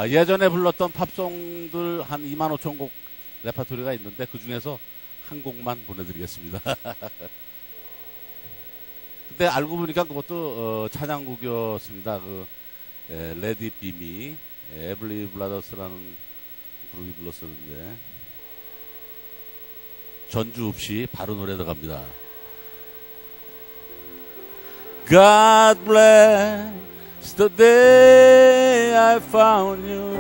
예전에 불렀던 팝송들 한 25,000곡 레파토리가 있는데 그 중에서 한 곡만 보내드리겠습니다. 근데 알고 보니까 그것도 찬양곡이었습니다. 레디 비미 에블리 블라더스라는 그룹이 불렀었는데 전주 없이 바로 노래 들어갑니다. God bless the day I found you.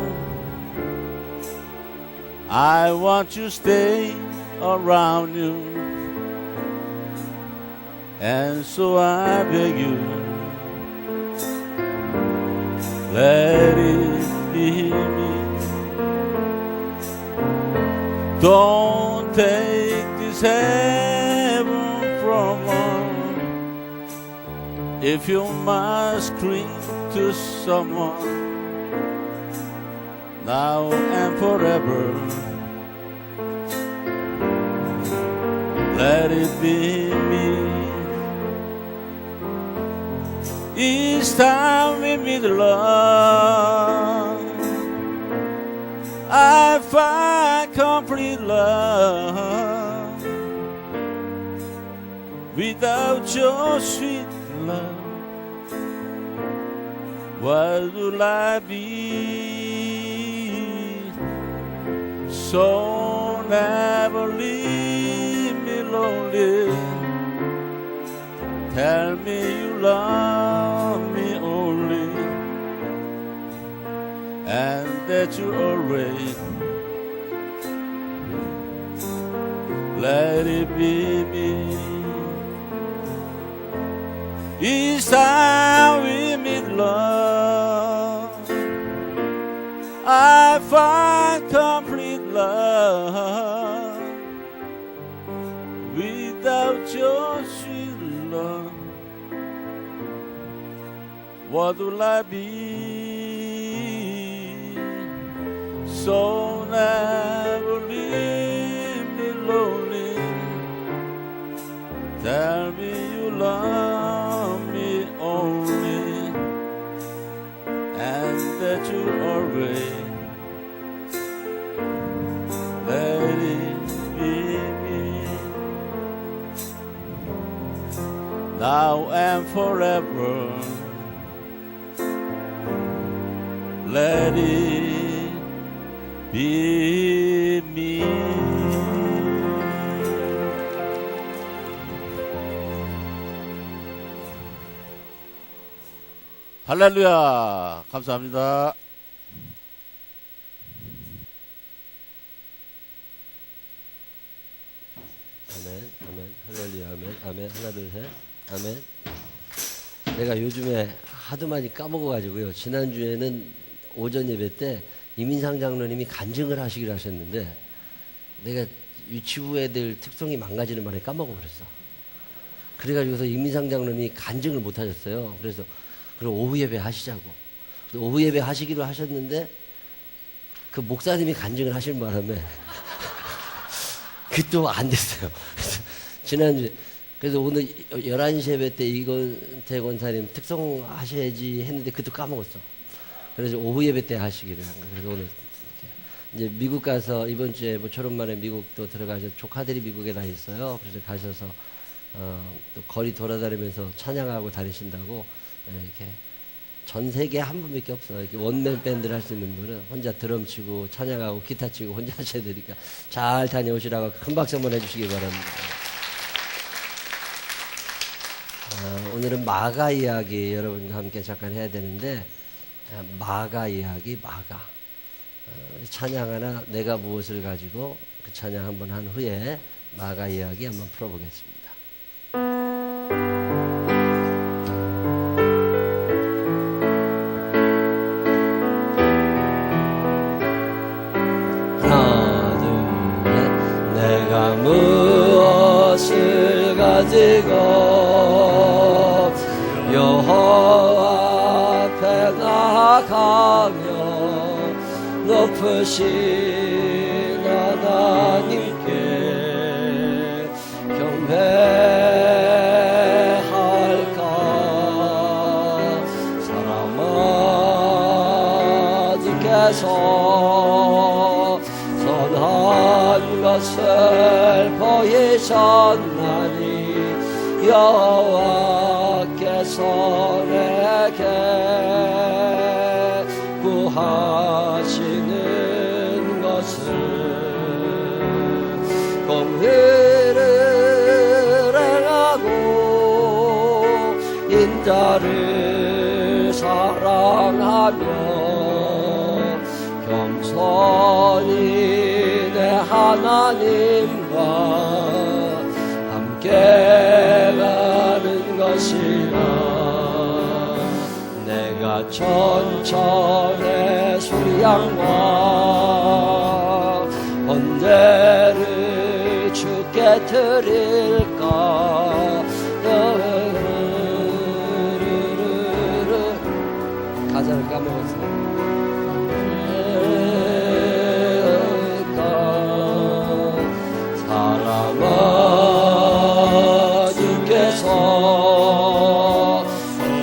I want to stay around you. And so I beg you, let it be me. Don't take this heaven from us. If you must cling to someone now and forever, let it be me. Each time we meet love, I find complete love. Without your sweet love, what will I be? So never leave me lonely. Tell me you love me only, and that you always let it be me. Each time we meet love, I find complete love. Without your sweet love, what will I be? So never leave me lonely. Tell me you love me only, and that you always let it be me. Now and forever, let it be me. 할렐루야. 감사합니다. 아멘, 아멘, 할렐루야, 아멘, 아멘, 하나, 둘, 셋, 아멘. 내가 요즘에 하도 많이 까먹어가지고요. 지난주에는 오전 예배 때 이민상 장로님이 간증을 하시기로 하셨는데 내가 유치부 애들 특성이 망가지는 바람에 까먹어버렸어. 그래가지고서 이민상 장로님이 간증을 못 하셨어요. 그래서 그럼 오후 예배 하시자고. 오후 예배 하시기로 하셨는데 그 목사님이 간증을 하실 바람에 그 또 안 됐어요. 그래서 지난주에 그래서 오늘 11시 예배 때 이건태 권사님 특송 하셔야지 했는데 그것도 까먹었어. 그래서 오후 예배 때 하시기를 한 거예요. 그래서 오늘 이제 미국 가서 이번 주에 모처럼 만에 미국도 들어가서 조카들이 미국에 다 있어요. 그래서 가셔서 또 거리 돌아다니면서 찬양하고 다니신다고 이렇게 전 세계에 한 분밖에 없어요. 이렇게 원맨 밴드를 할 수 있는 분은 혼자 드럼 치고 찬양하고 기타 치고 혼자 하셔야 되니까 잘 다녀오시라고 큰 박수 한번 해주시기 바랍니다. 오늘은 마가 이야기 여러분과 함께 잠깐 해야 되는데 마가 이야기 마가 찬양 하나 내가 무엇을 가지고 그 찬양 한번 한 후에 마가 이야기 한번 풀어보겠습니다. 하나 둘 셋 내가 무엇을 가지고 여호와 앞에 나가며 높으신 하나님께 경배할까. 사람아 여호와께서 선한 것을 보이셨나니 여호와께서 내게 구하시는 것을 공의를 행하고 인자를 사랑하며 겸손히 내 하나님과 함께 가는 것이라. 내가 천천의 수양과 번제를 주께 드릴까. 가사를 까먹었어. 사랑아 주께서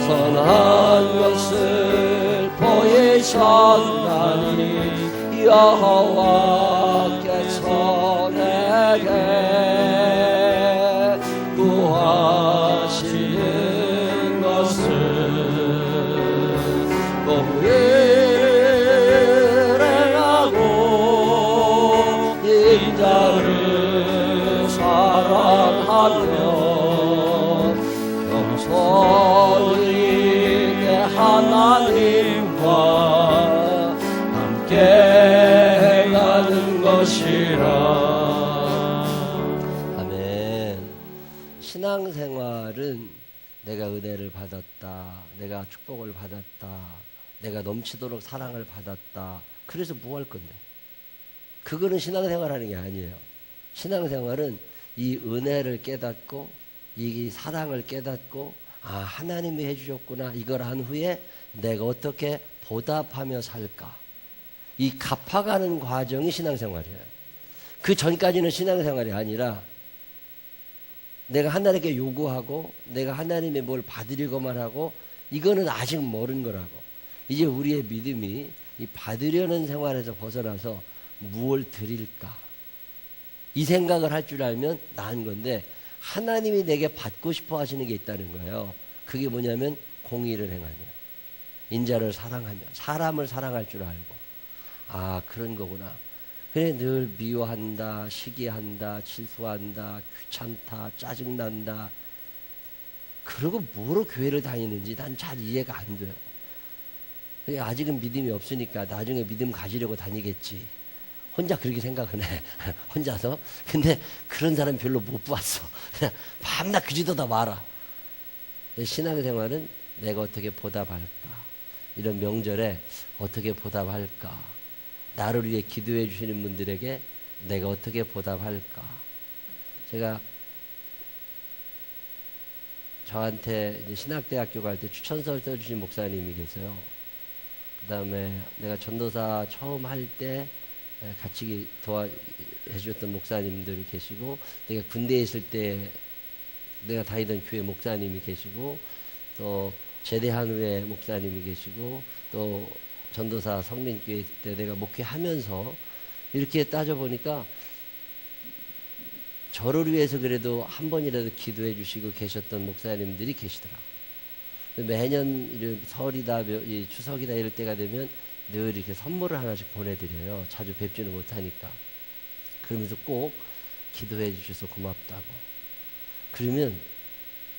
선한 것을 보이셨나니 여호와께서 내게 구하시는 것을 공의를 행하고 인자를 사랑하며 겸손히 내 하나님과 함께 가는 것이라. 아멘. 신앙생활은 내가 은혜를 받았다, 내가 축복을 받았다, 내가 넘치도록 사랑을 받았다, 그래서 뭐 할 건데? 그거는 신앙생활 하는 게 아니에요. 신앙생활은 이 은혜를 깨닫고 이 사랑을 깨닫고 하나님이 해주셨구나, 이걸 한 후에 내가 어떻게 보답하며 살까, 이 갚아가는 과정이 신앙생활이에요. 그 전까지는 신앙생활이 아니라 내가 하나님께 요구하고 내가 하나님의 뭘 받으려고만 하고, 이거는 아직 모르는 거라고. 이제 우리의 믿음이 이 받으려는 생활에서 벗어나서 무엇을 드릴까, 이 생각을 할 줄 알면 나은 건데, 하나님이 내게 받고 싶어 하시는 게 있다는 거예요. 그게 뭐냐면 공의를 행하며 인자를 사랑하며 사람을 사랑할 줄 알고, 그런 거구나. 그래, 늘 미워한다, 시기한다, 질투한다, 귀찮다, 짜증난다, 그러고 뭐로 교회를 다니는지 난 잘 이해가 안 돼요. 아직은 믿음이 없으니까 나중에 믿음 가지려고 다니겠지, 혼자 그렇게 생각은 해. 혼자서. 근데 그런 사람 별로 못 봤어. 그냥 밤낮 그지도다 말아. 신앙생활은 내가 어떻게 보답할까, 이런 명절에 어떻게 보답할까, 나를 위해 기도해 주시는 분들에게 내가 어떻게 보답할까. 제가 저한테 이제 신학대학교 갈 때 추천서를 써주신 목사님이 계세요. 그 다음에 내가 전도사 처음 할 때 같이 도와주셨던 목사님들 계시고, 내가 군대에 있을 때 내가 다니던 교회 목사님이 계시고, 또 제대한 후에 목사님이 계시고, 또 전도사 성민교회 때 내가 목회하면서 이렇게 따져보니까 저를 위해서 그래도 한 번이라도 기도해 주시고 계셨던 목사님들이 계시더라고요. 매년 이런 설이다, 추석이다 이럴 때가 되면 늘 이렇게 선물을 하나씩 보내드려요. 자주 뵙지는 못하니까. 그러면서 꼭 기도해 주셔서 고맙다고. 그러면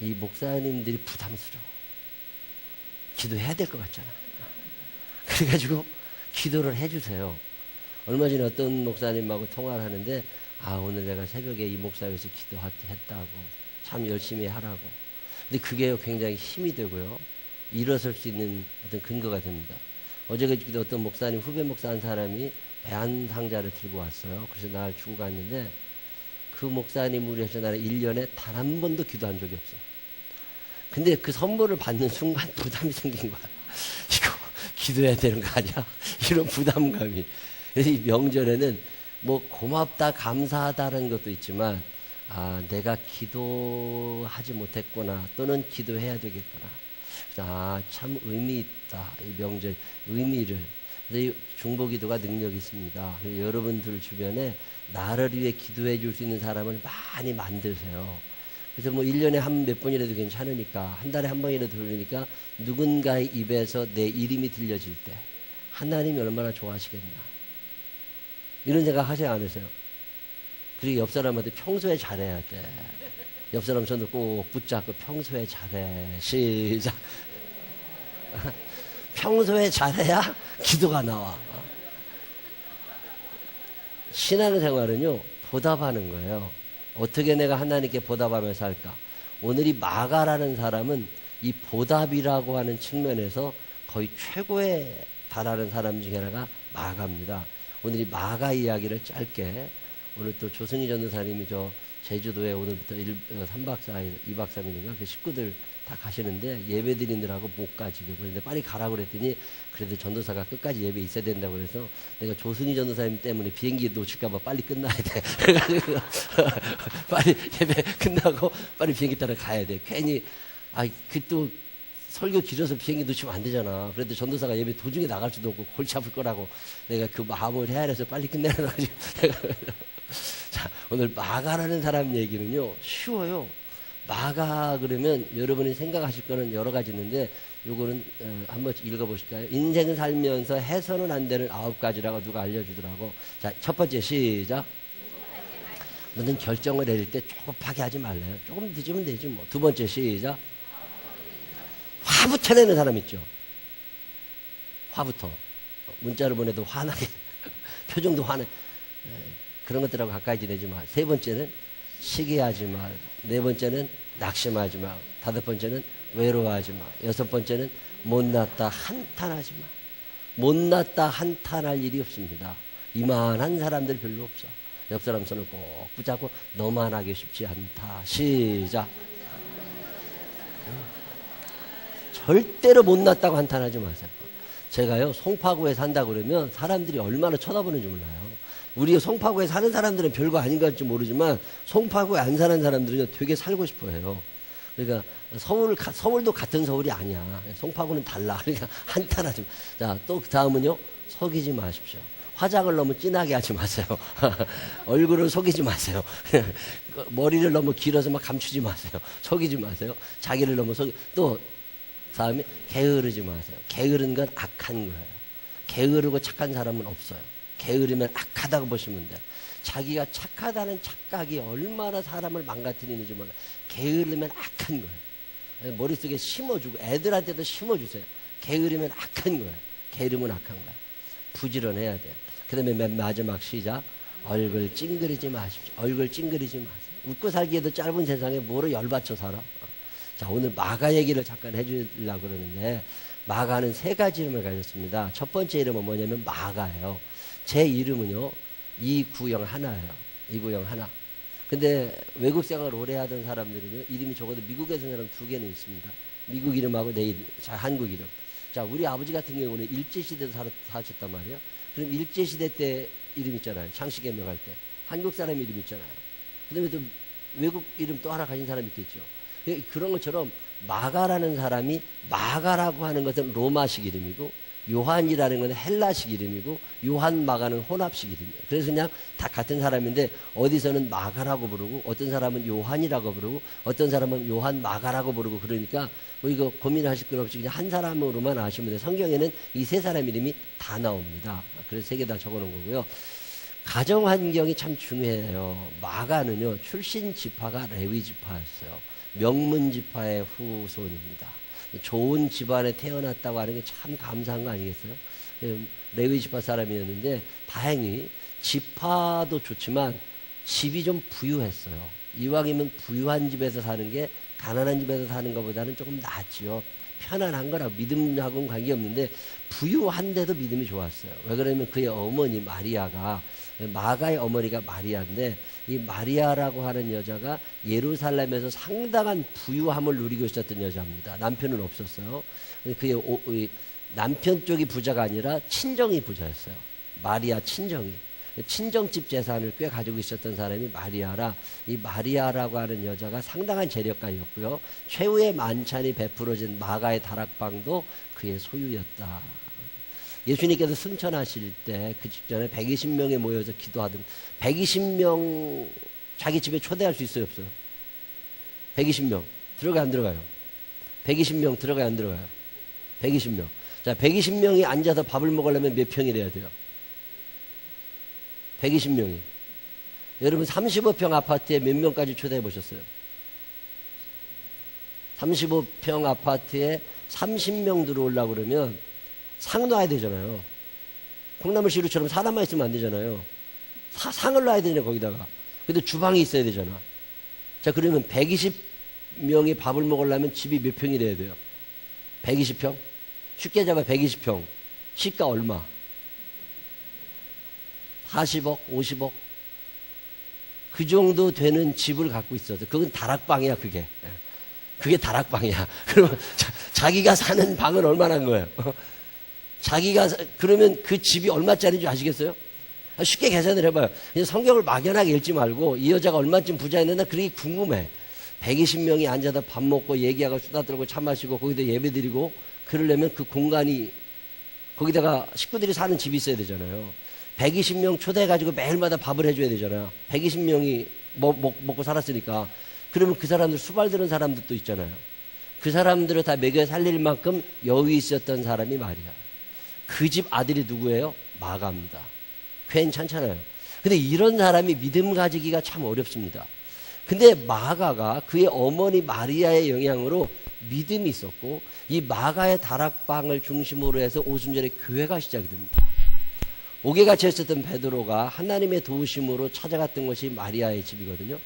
이 목사님들이 부담스러워. 기도해야 될 것 같잖아. 그래가지고 기도를 해주세요. 얼마 전에 어떤 목사님하고 통화를 하는데, 오늘 내가 새벽에 이 목사 위해서 기도했다고, 참 열심히 하라고. 근데 그게 굉장히 힘이 되고요, 일어설 수 있는 어떤 근거가 됩니다. 어제 그저께도 어떤 목사님, 후배 목사 한 사람이 배 한 상자를 들고 왔어요. 그래서 날 주고 갔는데, 그 목사님 우리 해서 나는 1년에 단 한 번도 기도한 적이 없어요. 근데 그 선물을 받는 순간 부담이 생긴 거야. 이거 기도해야 되는 거 아니야? 이런 부담감이. 그래서 이 명절에는 뭐 고맙다, 감사하다는 것도 있지만, 내가 기도하지 못했구나, 또는 기도해야 되겠구나. 참 의미 있다, 이 명절 의미를. 근데 이 중보기도가 능력이 있습니다. 여러분들 주변에 나를 위해 기도해 줄 수 있는 사람을 많이 만드세요. 그래서 뭐 1년에 한 몇 번이라도 괜찮으니까, 한 달에 한 번이라도 들으니까 누군가의 입에서 내 이름이 들려질 때 하나님이 얼마나 좋아하시겠나, 이런 생각 하세요, 안 하세요? 그리고 옆 사람한테 평소에 잘해야 돼. 옆 사람 손을 꼭 붙잡고 평소에 잘해. 시작. 평소에 잘해야 기도가 나와. 신앙생활은요, 보답하는 거예요. 어떻게 내가 하나님께 보답하며 살까? 오늘 이 마가라는 사람은 이 보답이라고 하는 측면에서 거의 최고에 달하는 사람 중에 하나가 마가입니다. 오늘 이 마가 이야기를 짧게, 오늘 또 조승희 전도사님이 저 제주도에 오늘부터 3박 4일, 2박 3일인가 그 식구들 다 가시는데 예배 드리느라고 못 가 지금. 그런데 빨리 가라고 그랬더니 그래도 전도사가 끝까지 예배 있어야 된다고 그래서 내가 조승희 전도사님 때문에 비행기 놓칠까봐 빨리 끝나야 돼. 그래가지고 빨리 예배 끝나고 빨리 비행기 따라 가야 돼. 괜히 그 또 설교 길어서 비행기 놓치면 안 되잖아. 그래도 전도사가 예배 도중에 나갈 수도 없고 골치 아플 거라고 내가 그 마음을 헤아려서 빨리 끝내라 가지고. 자, 오늘 마가라는 사람 얘기는요, 쉬워요. 마가 그러면 여러분이 생각하실 거는 여러 가지 있는데, 요거는 한번 읽어보실까요? 인생 살면서 해서는 안 되는 9가지라고 누가 알려주더라고. 자, 첫 번째 시작. 너는 결정을 내릴 때 조급하게 하지 말래요. 조금 늦으면 되지 뭐. 두 번째 시작. 화부터 내는 사람 있죠. 화부터. 문자를 보내도 화나게 표정도 화내. 그런 것들하고 가까이 지내지 마. 세 번째는 시기하지 마. 네 번째는 낙심하지 마. 다섯 번째는 외로워하지 마. 여섯 번째는 못났다 한탄하지 마. 못났다 한탄할 일이 없습니다. 이만한 사람들 별로 없어. 옆 사람 손을 꼭 붙잡고 너만 하기 쉽지 않다. 시작. 절대로 못났다고 한탄하지 마세요. 제가요, 송파구에 산다 그러면 사람들이 얼마나 쳐다보는지 몰라요. 우리 송파구에 사는 사람들은 별거 아닌 것 같지 모르지만 송파구에 안 사는 사람들은요, 되게 살고 싶어 해요. 그러니까 서울도 같은 서울이 아니야. 송파구는 달라. 그러니까 한탄하지 마. 자, 또 그 다음은요, 속이지 마십시오. 화장을 너무 진하게 하지 마세요. 얼굴을 속이지 마세요. 머리를 너무 길어서 막 감추지 마세요. 속이지 마세요. 자기를 너무 또 다음에 게으르지 마세요. 게으른 건 악한 거예요. 게으르고 착한 사람은 없어요. 게으르면 악하다고 보시면 돼요. 자기가 착하다는 착각이 얼마나 사람을 망가뜨리는지 몰라요. 게으르면 악한 거예요. 머릿속에 심어주고 애들한테도 심어주세요. 게으르면 악한 거예요. 게으르면 악한 거예요. 부지런해야 돼요. 그 다음에 맨 마지막 시작. 얼굴 찡그리지 마십시오. 얼굴 찡그리지 마세요. 웃고 살기에도 짧은 세상에 뭐로 열받쳐 살아. 자, 오늘 마가 얘기를 잠깐 해주려고 그러는데, 마가는 세 가지 이름을 가졌습니다. 첫 번째 이름은 뭐냐면 마가예요. 제 이름은요, 이구영 하나예요. 이구영 하나. 근데 외국 생활을 오래 하던 사람들은요, 이름이 적어도 미국에서 사람 2개는 있습니다. 미국 이름하고 내 이름, 자, 한국 이름. 자, 우리 아버지 같은 경우는 일제시대도 사셨단 말이에요. 그럼 일제시대 때 이름 있잖아요. 창씨개명할 때. 한국 사람 이름 있잖아요. 그 다음에 또 외국 이름 또 하나 가진 사람 있겠죠. 그런 것처럼 마가라는 사람이, 마가라고 하는 것은 로마식 이름이고, 요한이라는 건 헬라식 이름이고, 요한 마가는 혼합식 이름이에요. 그래서 그냥 다 같은 사람인데, 어디서는 마가라고 부르고, 어떤 사람은 요한이라고 부르고, 어떤 사람은 요한 마가라고 부르고, 그러니까 뭐 이거 고민하실 건 없이 그냥 한 사람으로만 아시면 돼요. 성경에는 이 세 사람 이름이 다 나옵니다. 그래서 3개 다 적어놓은 거고요. 가정 환경이 참 중요해요. 마가는요, 출신 지파가 레위 지파였어요. 명문 지파의 후손입니다. 좋은 집안에 태어났다고 하는 게 참 감사한 거 아니겠어요? 레위 지파 사람이었는데 다행히 지파도 좋지만 집이 좀 부유했어요. 이왕이면 부유한 집에서 사는 게 가난한 집에서 사는 것보다는 조금 낫지요. 편안한 거라 믿음하고는 관계없는데 부유한데도 믿음이 좋았어요. 왜 그러냐면 그의 어머니 마리아가, 마가의 어머니가 마리아인데, 이 마리아라고 하는 여자가 예루살렘에서 상당한 부유함을 누리고 있었던 여자입니다. 남편은 없었어요. 그의 남편 쪽이 부자가 아니라 친정이 부자였어요. 마리아 친정이. 친정집 재산을 꽤 가지고 있었던 사람이 마리아라, 이 마리아라고 하는 여자가 상당한 재력가였고요. 최후의 만찬이 베풀어진 마가의 다락방도 그의 소유였다. 예수님께서 승천하실 때 그 직전에 120명이 모여서 기도하던 120명 자기 집에 초대할 수 있어요, 없어요? 120명 들어가요, 안 들어가요? 120명 들어가요, 안 들어가요? 120명. 자, 120명이 앉아서 밥을 먹으려면 몇 평이래야 돼요? 120명이. 여러분 35평 아파트에 몇 명까지 초대해 보셨어요? 35평 아파트에 30명 들어오려고 그러면 상 놔야 되잖아요. 콩나물시루처럼 사람만 있으면 안 되잖아요. 상을 놔야 되잖아요, 거기다가. 근데 주방이 있어야 되잖아. 자, 그러면 120명이 밥을 먹으려면 집이 몇 평이 돼야 돼요? 120평? 쉽게 잡아 120평. 시가 얼마? 40억? 50억? 그 정도 되는 집을 갖고 있어서 그건 다락방이야, 그게. 그게 다락방이야. 그러면 자기가 사는 방은 얼마나 한 거예요? 그러면 그 집이 얼마짜리인지 아시겠어요? 쉽게 계산을 해봐요. 성경을 막연하게 읽지 말고 이 여자가 얼마쯤 부자였는데 그게 궁금해. 120명이 앉아서 밥 먹고 얘기하고 수다 떨고 차 마시고 거기다 예배 드리고 그러려면 그 공간이 거기다가 식구들이 사는 집이 있어야 되잖아요. 120명 초대해가지고 매일마다 밥을 해줘야 되잖아요. 120명이 먹고 살았으니까. 그러면 그 사람들 수발드는 사람들도 있잖아요. 그 사람들을 다 먹여 살릴 만큼 여유 있었던 사람이 말이야. 그 집 아들이 누구예요? 마가입니다. 괜찮잖아요. 근데 이런 사람이 믿음 가지기가 참 어렵습니다. 근데 마가가 그의 어머니 마리아의 영향으로 믿음이 있었고 이 마가의 다락방을 중심으로 해서 오순절에 교회가 시작이 됩니다. 옥에같이 있었던 베드로가 하나님의 도우심으로 찾아갔던 것이 마리아의 집이거든요.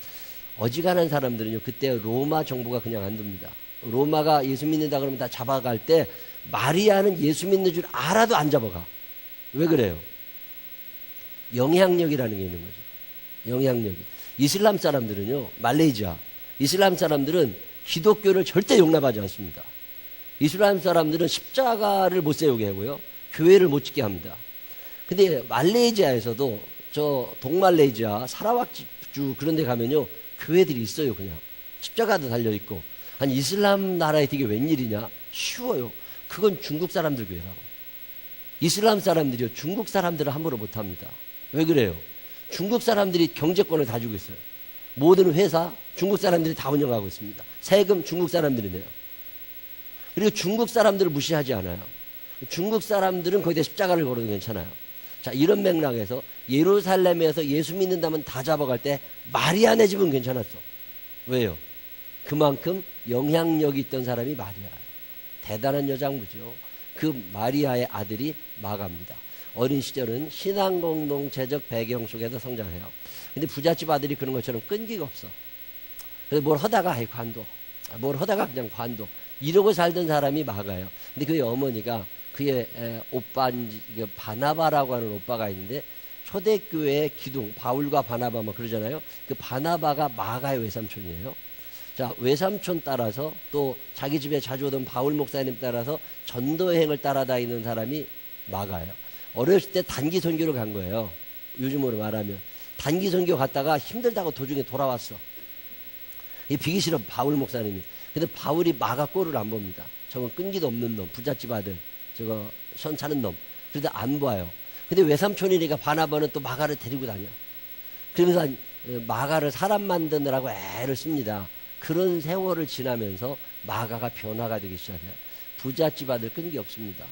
어지간한 사람들은요, 그때 로마 정부가 그냥 안 둡니다. 로마가 예수 믿는다 그러면 다 잡아갈 때 마리아는 예수 믿는 줄 알아도 안 잡아가. 왜 그래요? 영향력이라는 게 있는 거죠. 영향력이. 이슬람 사람들은요, 말레이시아 이슬람 사람들은 기독교를 절대 용납하지 않습니다. 이슬람 사람들은 십자가를 못 세우게 하고요, 교회를 못 짓게 합니다. 근데 말레이시아에서도 저 동말레이시아 사라왁주 그런 데 가면요, 교회들이 있어요. 그냥 십자가도 달려있고. 아니 이슬람 나라에 되게 웬일이냐? 쉬워요. 그건 중국 사람들 교회라고. 이슬람 사람들이요, 중국 사람들을 함부로 못합니다. 왜 그래요? 중국 사람들이 경제권을 가지고 있어요. 모든 회사 중국 사람들이 다 운영하고 있습니다. 세금 중국 사람들이 내요. 그리고 중국 사람들을 무시하지 않아요. 중국 사람들은 거기다 십자가를 걸어도 괜찮아요. 자, 이런 맥락에서 예루살렘에서 예수 믿는다면 다 잡아갈 때 마리아네 집은 괜찮았어. 왜요? 그만큼 영향력이 있던 사람이 마리아. 대단한 여장부죠. 그 마리아의 아들이 마가입니다. 어린 시절은 신앙 공동체적 배경 속에서 성장해요. 근데 부잣집 아들이 그런 것처럼 끈기가 없어. 그래서 뭘 하다가 아이 관둬. 뭘 하다가 그냥 관둬. 이러고 살던 사람이 마가예요. 근데 그의 어머니가 그의 오빠 바나바라고 하는 오빠가 있는데 초대교회의 기둥, 바울과 바나바 뭐 그러잖아요. 그 바나바가 마가의 외삼촌이에요. 자, 외삼촌 따라서 또 자기 집에 자주 오던 바울 목사님 따라서 전도 여행을 따라다니는 사람이 마가예요. 어렸을 때 단기 선교를 간 거예요. 요즘으로 말하면 단기 선교 갔다가 힘들다고 도중에 돌아왔어. 이 비기 싫어 바울 목사님이. 근데 바울이 마가 꼴을 안 봅니다. 저건 끈기도 없는 놈, 부잣집 아들, 저거 시원찮은 놈. 그런데 안 봐요. 근데 외삼촌이니까 바나바는 또 마가를 데리고 다녀. 그러면서 마가를 사람 만드느라고 애를 씁니다. 그런 세월을 지나면서 마가가 변화가 되기 시작해요. 부잣집 아들 끈기 없습니다.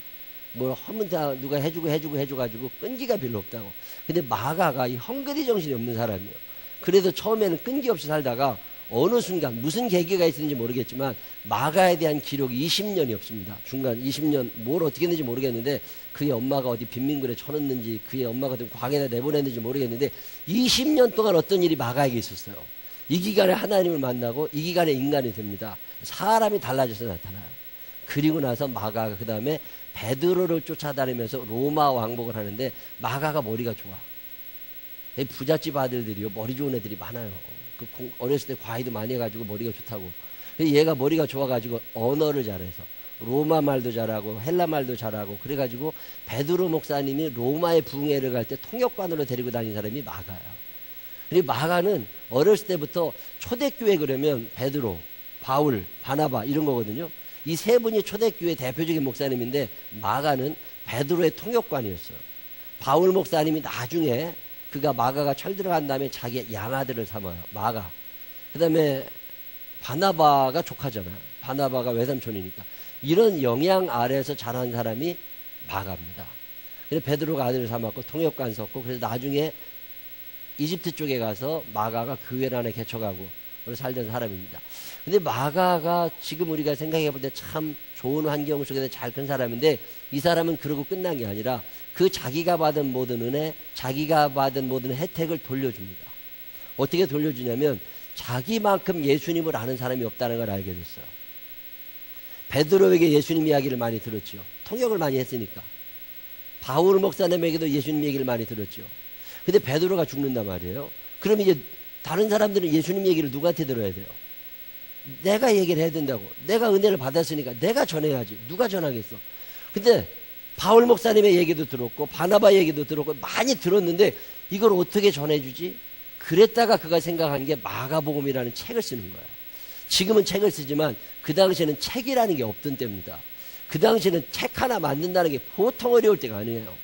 뭘 하면 다 누가 해줘가지고 끈기가 별로 없다고. 근데 마가가 이 헝그리 정신이 없는 사람이에요. 그래도 처음에는 끈기 없이 살다가 어느 순간 무슨 계기가 있었는지 모르겠지만 마가에 대한 기록이 20년이 없습니다. 중간 20년 뭘 어떻게 했는지 모르겠는데 그의 엄마가 어디 빈민굴에 쳐넣는지 그의 엄마가 어디 광에다 내보냈는지 모르겠는데 20년 동안 어떤 일이 마가에게 있었어요. 이 기간에 하나님을 만나고 이 기간에 인간이 됩니다. 사람이 달라져서 나타나요. 그리고 나서 마가가 그 다음에 베드로를 쫓아다니면서 로마 왕복을 하는데 마가가 머리가 좋아. 부잣집 아들들이요, 머리 좋은 애들이 많아요. 어렸을 때 과외도 많이 해가지고 머리가 좋다고. 얘가 머리가 좋아가지고 언어를 잘해서 로마 말도 잘하고 헬라 말도 잘하고 그래가지고 베드로 목사님이 로마에 부흥회를 갈 때 통역관으로 데리고 다닌 사람이 마가예요. 그리고 마가는 어렸을 때부터 초대교회 그러면 베드로, 바울, 바나바 이런 거거든요. 이 세 분이 초대교회 대표적인 목사님인데 마가는 베드로의 통역관이었어요. 바울 목사님이 나중에 그가 마가가 철 들어간 다음에 자기 양아들을 삼아요. 마가. 그 다음에 바나바가 조카잖아요. 바나바가 외삼촌이니까. 이런 영향 아래에서 자란 사람이 마가입니다. 그래서 베드로가 아들을 삼았고 통역관 썼고 그래서 나중에 이집트 쪽에 가서 마가가 교회 안에 개척하고 살던 사람입니다. 근데 마가가 지금 우리가 생각해 볼 때 참 좋은 환경 속에서 잘 큰 사람인데 이 사람은 그러고 끝난 게 아니라 그 자기가 받은 모든 은혜, 자기가 받은 모든 혜택을 돌려줍니다. 어떻게 돌려주냐면 자기만큼 예수님을 아는 사람이 없다는 걸 알게 됐어요. 베드로에게 예수님 이야기를 많이 들었죠. 통역을 많이 했으니까. 바울 목사님에게도 예수님 얘기를 많이 들었죠. 근데 베드로가 죽는단 말이에요. 그럼 이제 다른 사람들은 예수님 얘기를 누구한테 들어야 돼요? 내가 얘기를 해야 된다고. 내가 은혜를 받았으니까 내가 전해야지. 누가 전하겠어? 근데 바울 목사님의 얘기도 들었고 바나바 얘기도 들었고 많이 들었는데 이걸 어떻게 전해주지? 그랬다가 그가 생각한 게 마가복음이라는 책을 쓰는 거예요. 지금은 책을 쓰지만 그 당시에는 책이라는 게 없던 때입니다. 그 당시에는 책 하나 만든다는 게 보통 어려울 때가 아니에요.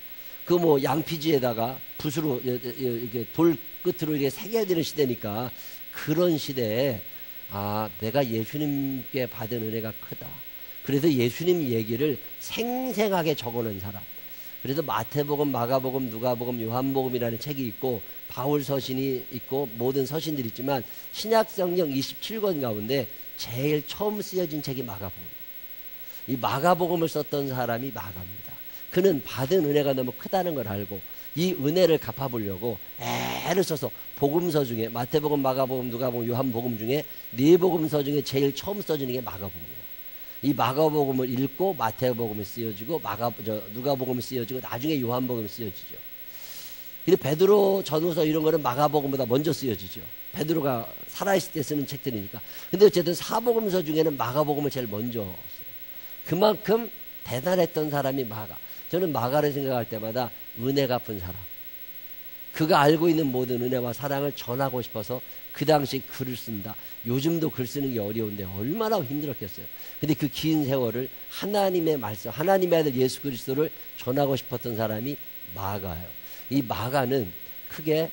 그 뭐 양피지에다가 붓으로 이렇게 돌 끝으로 이렇게 새겨야 되는 시대니까 그런 시대에 내가 예수님께 받은 은혜가 크다. 그래서 예수님 얘기를 생생하게 적어놓은 사람. 그래서 마태복음, 마가복음, 누가복음, 요한복음이라는 책이 있고 바울 서신이 있고 모든 서신들이 있지만 신약성경 27권 가운데 제일 처음 쓰여진 책이 마가복음. 이 마가복음을 썼던 사람이 마가입니다. 그는 받은 은혜가 너무 크다는 걸 알고 이 은혜를 갚아보려고 애를 써서 복음서 중에 마태복음, 마가복음, 누가복음, 요한복음 중에 네 복음서 중에 제일 처음 써지는 게 마가복음이에요. 이 마가복음을 읽고 마태복음이 쓰여지고 누가복음이 쓰여지고 나중에 요한복음이 쓰여지죠. 근데 베드로 전후서 이런 거는 마가복음보다 먼저 쓰여지죠. 베드로가 살아있을 때 쓰는 책들이니까. 근데 어쨌든 사복음서 중에는 마가복음을 제일 먼저 써요. 그만큼 대단했던 사람이 마가. 저는 마가를 생각할 때마다 은혜 갚은 사람. 그가 알고 있는 모든 은혜와 사랑을 전하고 싶어서 그 당시 글을 쓴다. 요즘도 글 쓰는 게 어려운데 얼마나 힘들었겠어요. 근데 그 긴 세월을 하나님의 말씀, 하나님의 아들 예수 그리스도를 전하고 싶었던 사람이 마가예요. 이 마가는 크게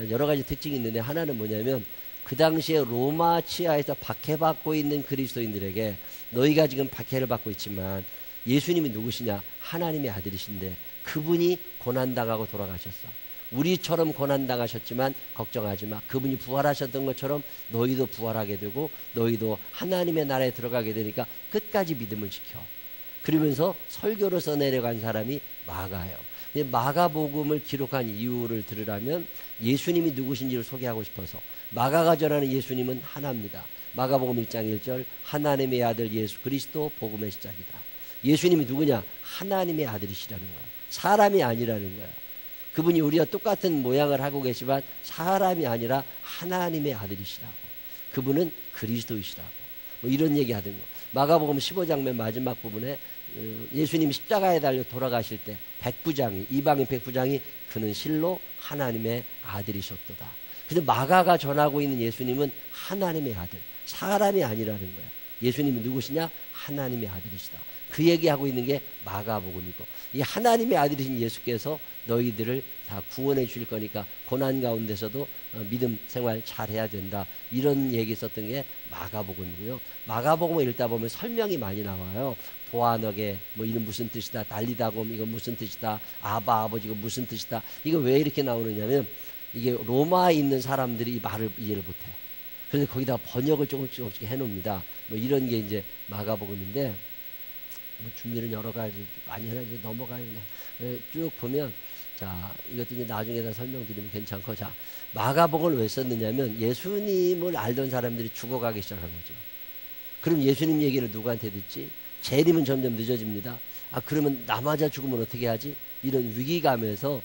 여러 가지 특징이 있는데 하나는 뭐냐면 그 당시에 로마 치하에서 박해받고 있는 그리스도인들에게 너희가 지금 박해를 받고 있지만 예수님이 누구시냐? 하나님의 아들이신데 그분이 고난당하고 돌아가셨어. 우리처럼 고난당하셨지만 걱정하지 마. 그분이 부활하셨던 것처럼 너희도 부활하게 되고 너희도 하나님의 나라에 들어가게 되니까 끝까지 믿음을 지켜. 그러면서 설교로서 내려간 사람이 마가예요. 마가복음을 기록한 이유를 들으라면 예수님이 누구신지를 소개하고 싶어서 마가가 전하는 예수님은 하나입니다. 마가복음 1장 1절 하나님의 아들 예수 그리스도 복음의 시작이다. 예수님이 누구냐? 하나님의 아들이시라는 거예요. 사람이 아니라는 거예요. 그분이 우리와 똑같은 모양을 하고 계시지만 사람이 아니라 하나님의 아들이시라고. 그분은 그리스도이시라고. 뭐 이런 얘기 하던 거. 마가복음 15장 맨 마지막 부분에 예수님이 십자가에 달려 돌아가실 때 백부장이 이방인 백부장이 그는 실로 하나님의 아들이셨도다. 그래서 마가가 전하고 있는 예수님은 하나님의 아들, 사람이 아니라는 거예요. 예수님이 누구시냐? 하나님의 아들이시다. 그 얘기하고 있는 게 마가복음이고 이 하나님의 아들이신 예수께서 너희들을 다 구원해 주실 거니까 고난 가운데서도 믿음 생활 잘해야 된다. 이런 얘기 썼던 게 마가복음이고요. 마가복음을 읽다 보면 설명이 많이 나와요. 보아너게 뭐 이건 무슨 뜻이다. 달리다곰 이건 무슨 뜻이다. 아바 아버지 이건 무슨 뜻이다. 이거 왜 이렇게 나오느냐면 이게 로마에 있는 사람들이 이 말을 이해를 못해. 그래서 거기다 번역을 조금씩 해놓습니다. 뭐 이런 게 이제 마가복음인데 뭐 준비를 여러 가지 많이 해놔서 넘어가요. 그냥 쭉 보면 자 이것도 이제 나중에 다 설명드리면 괜찮고 자 마가복음을 왜 썼느냐면 예수님을 알던 사람들이 죽어가기 시작한 거죠. 그럼 예수님 얘기를 누구한테 듣지? 재림은 점점 늦어집니다. 그러면 나 맞아 죽으면 어떻게 하지? 이런 위기감에서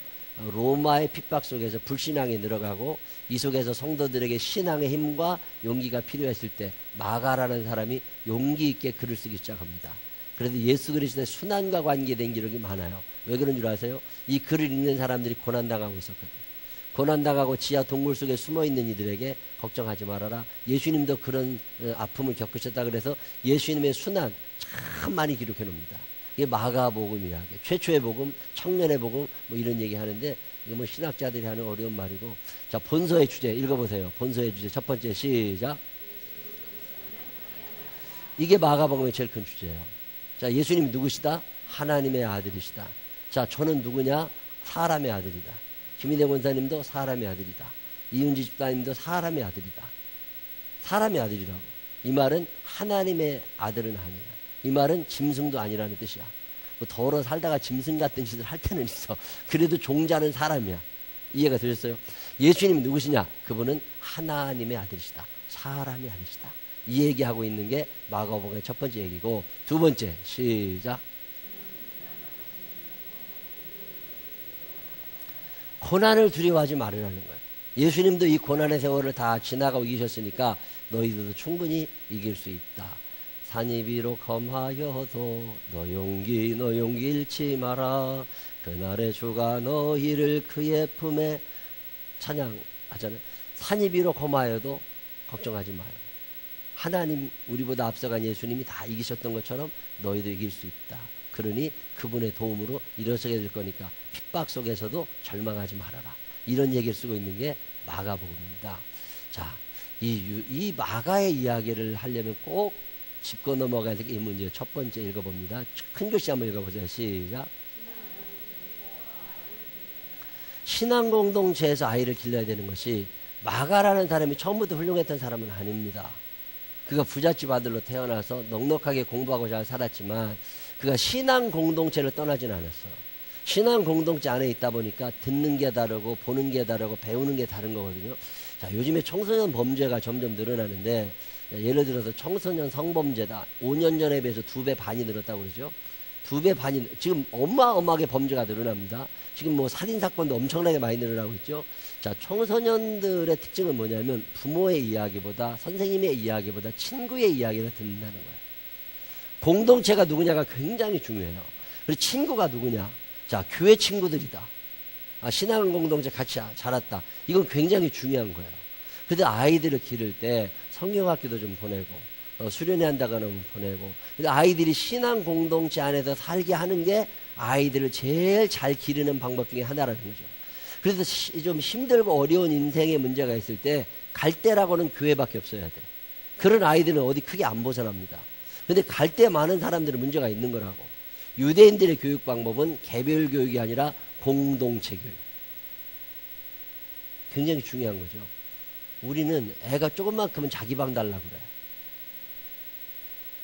로마의 핍박 속에서 불신앙에 들어가고 이 속에서 성도들에게 신앙의 힘과 용기가 필요했을 때 마가라는 사람이 용기 있게 글을 쓰기 시작합니다. 그래서 예수 그리스도의 순환과 관계된 기록이 많아요. 왜 그런 줄 아세요? 이 글을 읽는 사람들이 고난당하고 있었거든요. 고난당하고 지하 동굴 속에 숨어있는 이들에게 걱정하지 말아라. 예수님도 그런 아픔을 겪으셨다. 그래서 예수님의 순환, 참 많이 기록해 놉니다. 이게 마가복음 이야기, 최초의 복음, 청년의 복음, 뭐 이런 얘기 하는데, 이거 뭐 신학자들이 하는 어려운 말이고. 자, 본서의 주제 읽어보세요. 본서의 주제 첫 번째 시작. 이게 마가복음의 제일 큰 주제예요. 자, 예수님이 누구시다? 하나님의 아들이시다. 자, 저는 누구냐? 사람의 아들이다. 김인혜 권사님도 사람의 아들이다. 이은지 집사님도 사람의 아들이다. 사람의 아들이라고. 이 말은 하나님의 아들은 아니야. 이 말은 짐승도 아니라는 뜻이야. 뭐 더러 살다가 짐승 같은 짓을 할 때는 있어. 그래도 종자는 사람이야. 이해가 되셨어요? 예수님이 누구시냐? 그분은 하나님의 아들이시다. 사람이 아니시다. 이 얘기하고 있는 게 마가복음의 첫 번째 얘기고, 두 번째 시작. 고난을 두려워하지 말으라는 거예요. 예수님도 이 고난의 세월을 다 지나가고 이기셨으니까 너희들도 충분히 이길 수 있다. 산이 비록 험하여도 너 용기 잃지 마라. 그날의 주가 너희를 그의 품에 찬양하잖아요. 산이 비록 험하여도 걱정하지 마요. 하나님, 우리보다 앞서간 예수님이 다 이기셨던 것처럼 너희도 이길 수 있다. 그러니 그분의 도움으로 일어서게 될 거니까 핍박 속에서도 절망하지 말아라. 이런 얘기를 쓰고 있는 게 마가복음입니다. 자, 이 마가의 이야기를 하려면 꼭 짚고 넘어가야 될 이 문제 첫 번째 읽어봅니다. 큰 글씨 한번 읽어보세요. 시작. 신앙 공동체에서 아이를 길러야 되는 것이, 마가라는 사람이 처음부터 훌륭했던 사람은 아닙니다. 그가 부잣집 아들로 태어나서 넉넉하게 공부하고 잘 살았지만 그가 신앙 공동체를 떠나진 않았어요. 신앙 공동체 안에 있다 보니까 듣는 게 다르고 보는 게 다르고 배우는 게 다른 거거든요. 자, 요즘에 청소년 범죄가 점점 늘어나는데, 예를 들어서 청소년 성범죄다. 5년 전에 비해서 2배 반이 늘었다고 그러죠. 2배 반이, 지금 어마어마하게 범죄가 늘어납니다. 지금 뭐 살인사건도 엄청나게 많이 늘어나고 있죠. 자, 청소년들의 특징은 뭐냐면 부모의 이야기보다, 선생님의 이야기보다 친구의 이야기를 듣는다는 거예요. 공동체가 누구냐가 굉장히 중요해요. 그리고 친구가 누구냐? 자, 교회 친구들이다. 신앙 공동체 같이 자랐다. 이건 굉장히 중요한 거예요. 그런데 아이들을 기를 때 성경학교도 좀 보내고, 수련회 한다거나 보내고, 근데 아이들이 신앙 공동체 안에서 살게 하는 게 아이들을 제일 잘 기르는 방법 중에 하나라는 거죠. 그래서 좀 힘들고 어려운 인생의 문제가 있을 때 갈 데라고는 교회밖에 없어야 돼. 그런 아이들은 어디 크게 안 벗어납니다. 근데 갈 때 많은 사람들은 문제가 있는 거라고. 유대인들의 교육 방법은 개별 교육이 아니라 공동체 교육. 굉장히 중요한 거죠. 우리는 애가 조금만 크면 자기 방 달라고 그래.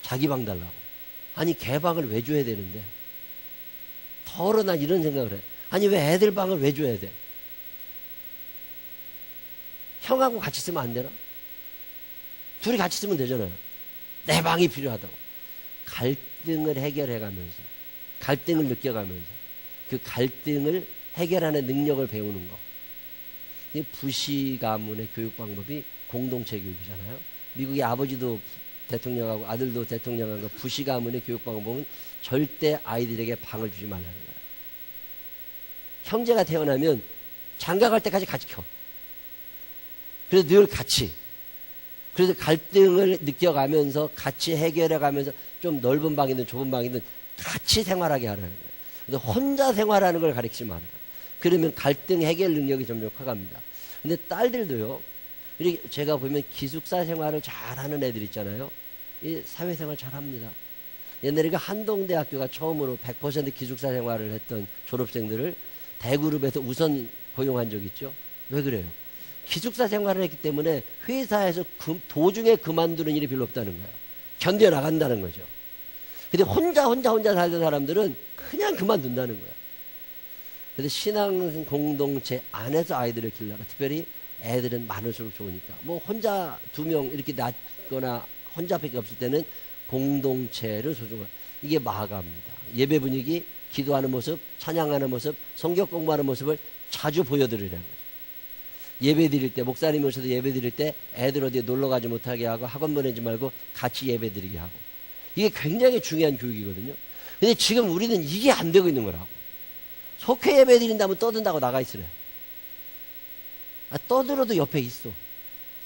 자기 방 달라고. 아니, 걔 방을 왜 줘야 되는데? 더러 난 이런 생각을 해. 아니, 왜 애들 방을 왜 줘야 돼? 형하고 같이 쓰면 안 되나? 둘이 같이 쓰면 되잖아요. 내 방이 필요하다고. 갈등을 해결해가면서, 갈등을 느껴가면서 그 갈등을 해결하는 능력을 배우는 거. 이 부시 가문의 교육 방법이 공동체 교육이잖아요. 미국의 아버지도 대통령하고 아들도 대통령하고 부시 가문의 교육 방법은 절대 아이들에게 방을 주지 말라는 거야. 형제가 태어나면 장가 갈 때까지 같이 켜. 그래서 늘 같이. 그래서 갈등을 느껴가면서 같이 해결해가면서 좀 넓은 방이든 좁은 방이든 같이 생활하게 하라는 거예요. 근데 혼자 생활하는 걸 가르치지 말아라. 그러면 갈등 해결 능력이 점점 커갑니다. 근데 딸들도요, 이렇게 제가 보면 기숙사 생활을 잘하는 애들 있잖아요. 이 사회생활 잘합니다. 옛날에 그 한동대학교가 처음으로 100% 기숙사 생활을 했던 졸업생들을 대그룹에서 우선 고용한 적 있죠. 왜 그래요? 기숙사 생활을 했기 때문에 회사에서 도중에 그만두는 일이 별로 없다는 거야. 견뎌나간다는 거죠. 근데 혼자 살던 사람들은 그냥 그만둔다는 거야. 그래서 신앙 공동체 안에서 아이들을 길러라. 특별히 애들은 많을수록 좋으니까. 뭐 혼자 2명 이렇게 낳거나 혼자밖에 없을 때는 공동체를 소중하게. 이게 마가입니다. 예배 분위기, 기도하는 모습, 찬양하는 모습, 성경 공부하는 모습을 자주 보여드리라는 거죠. 예배 드릴 때, 목사님이 오셔서 예배 드릴 때 애들 어디에 놀러 가지 못하게 하고 학원 보내지 말고 같이 예배 드리게 하고. 이게 굉장히 중요한 교육이거든요. 근데 지금 우리는 이게 안 되고 있는 거라고. 속회 예배 드린다면 떠든다고 나가 있으래. 떠들어도 옆에 있어.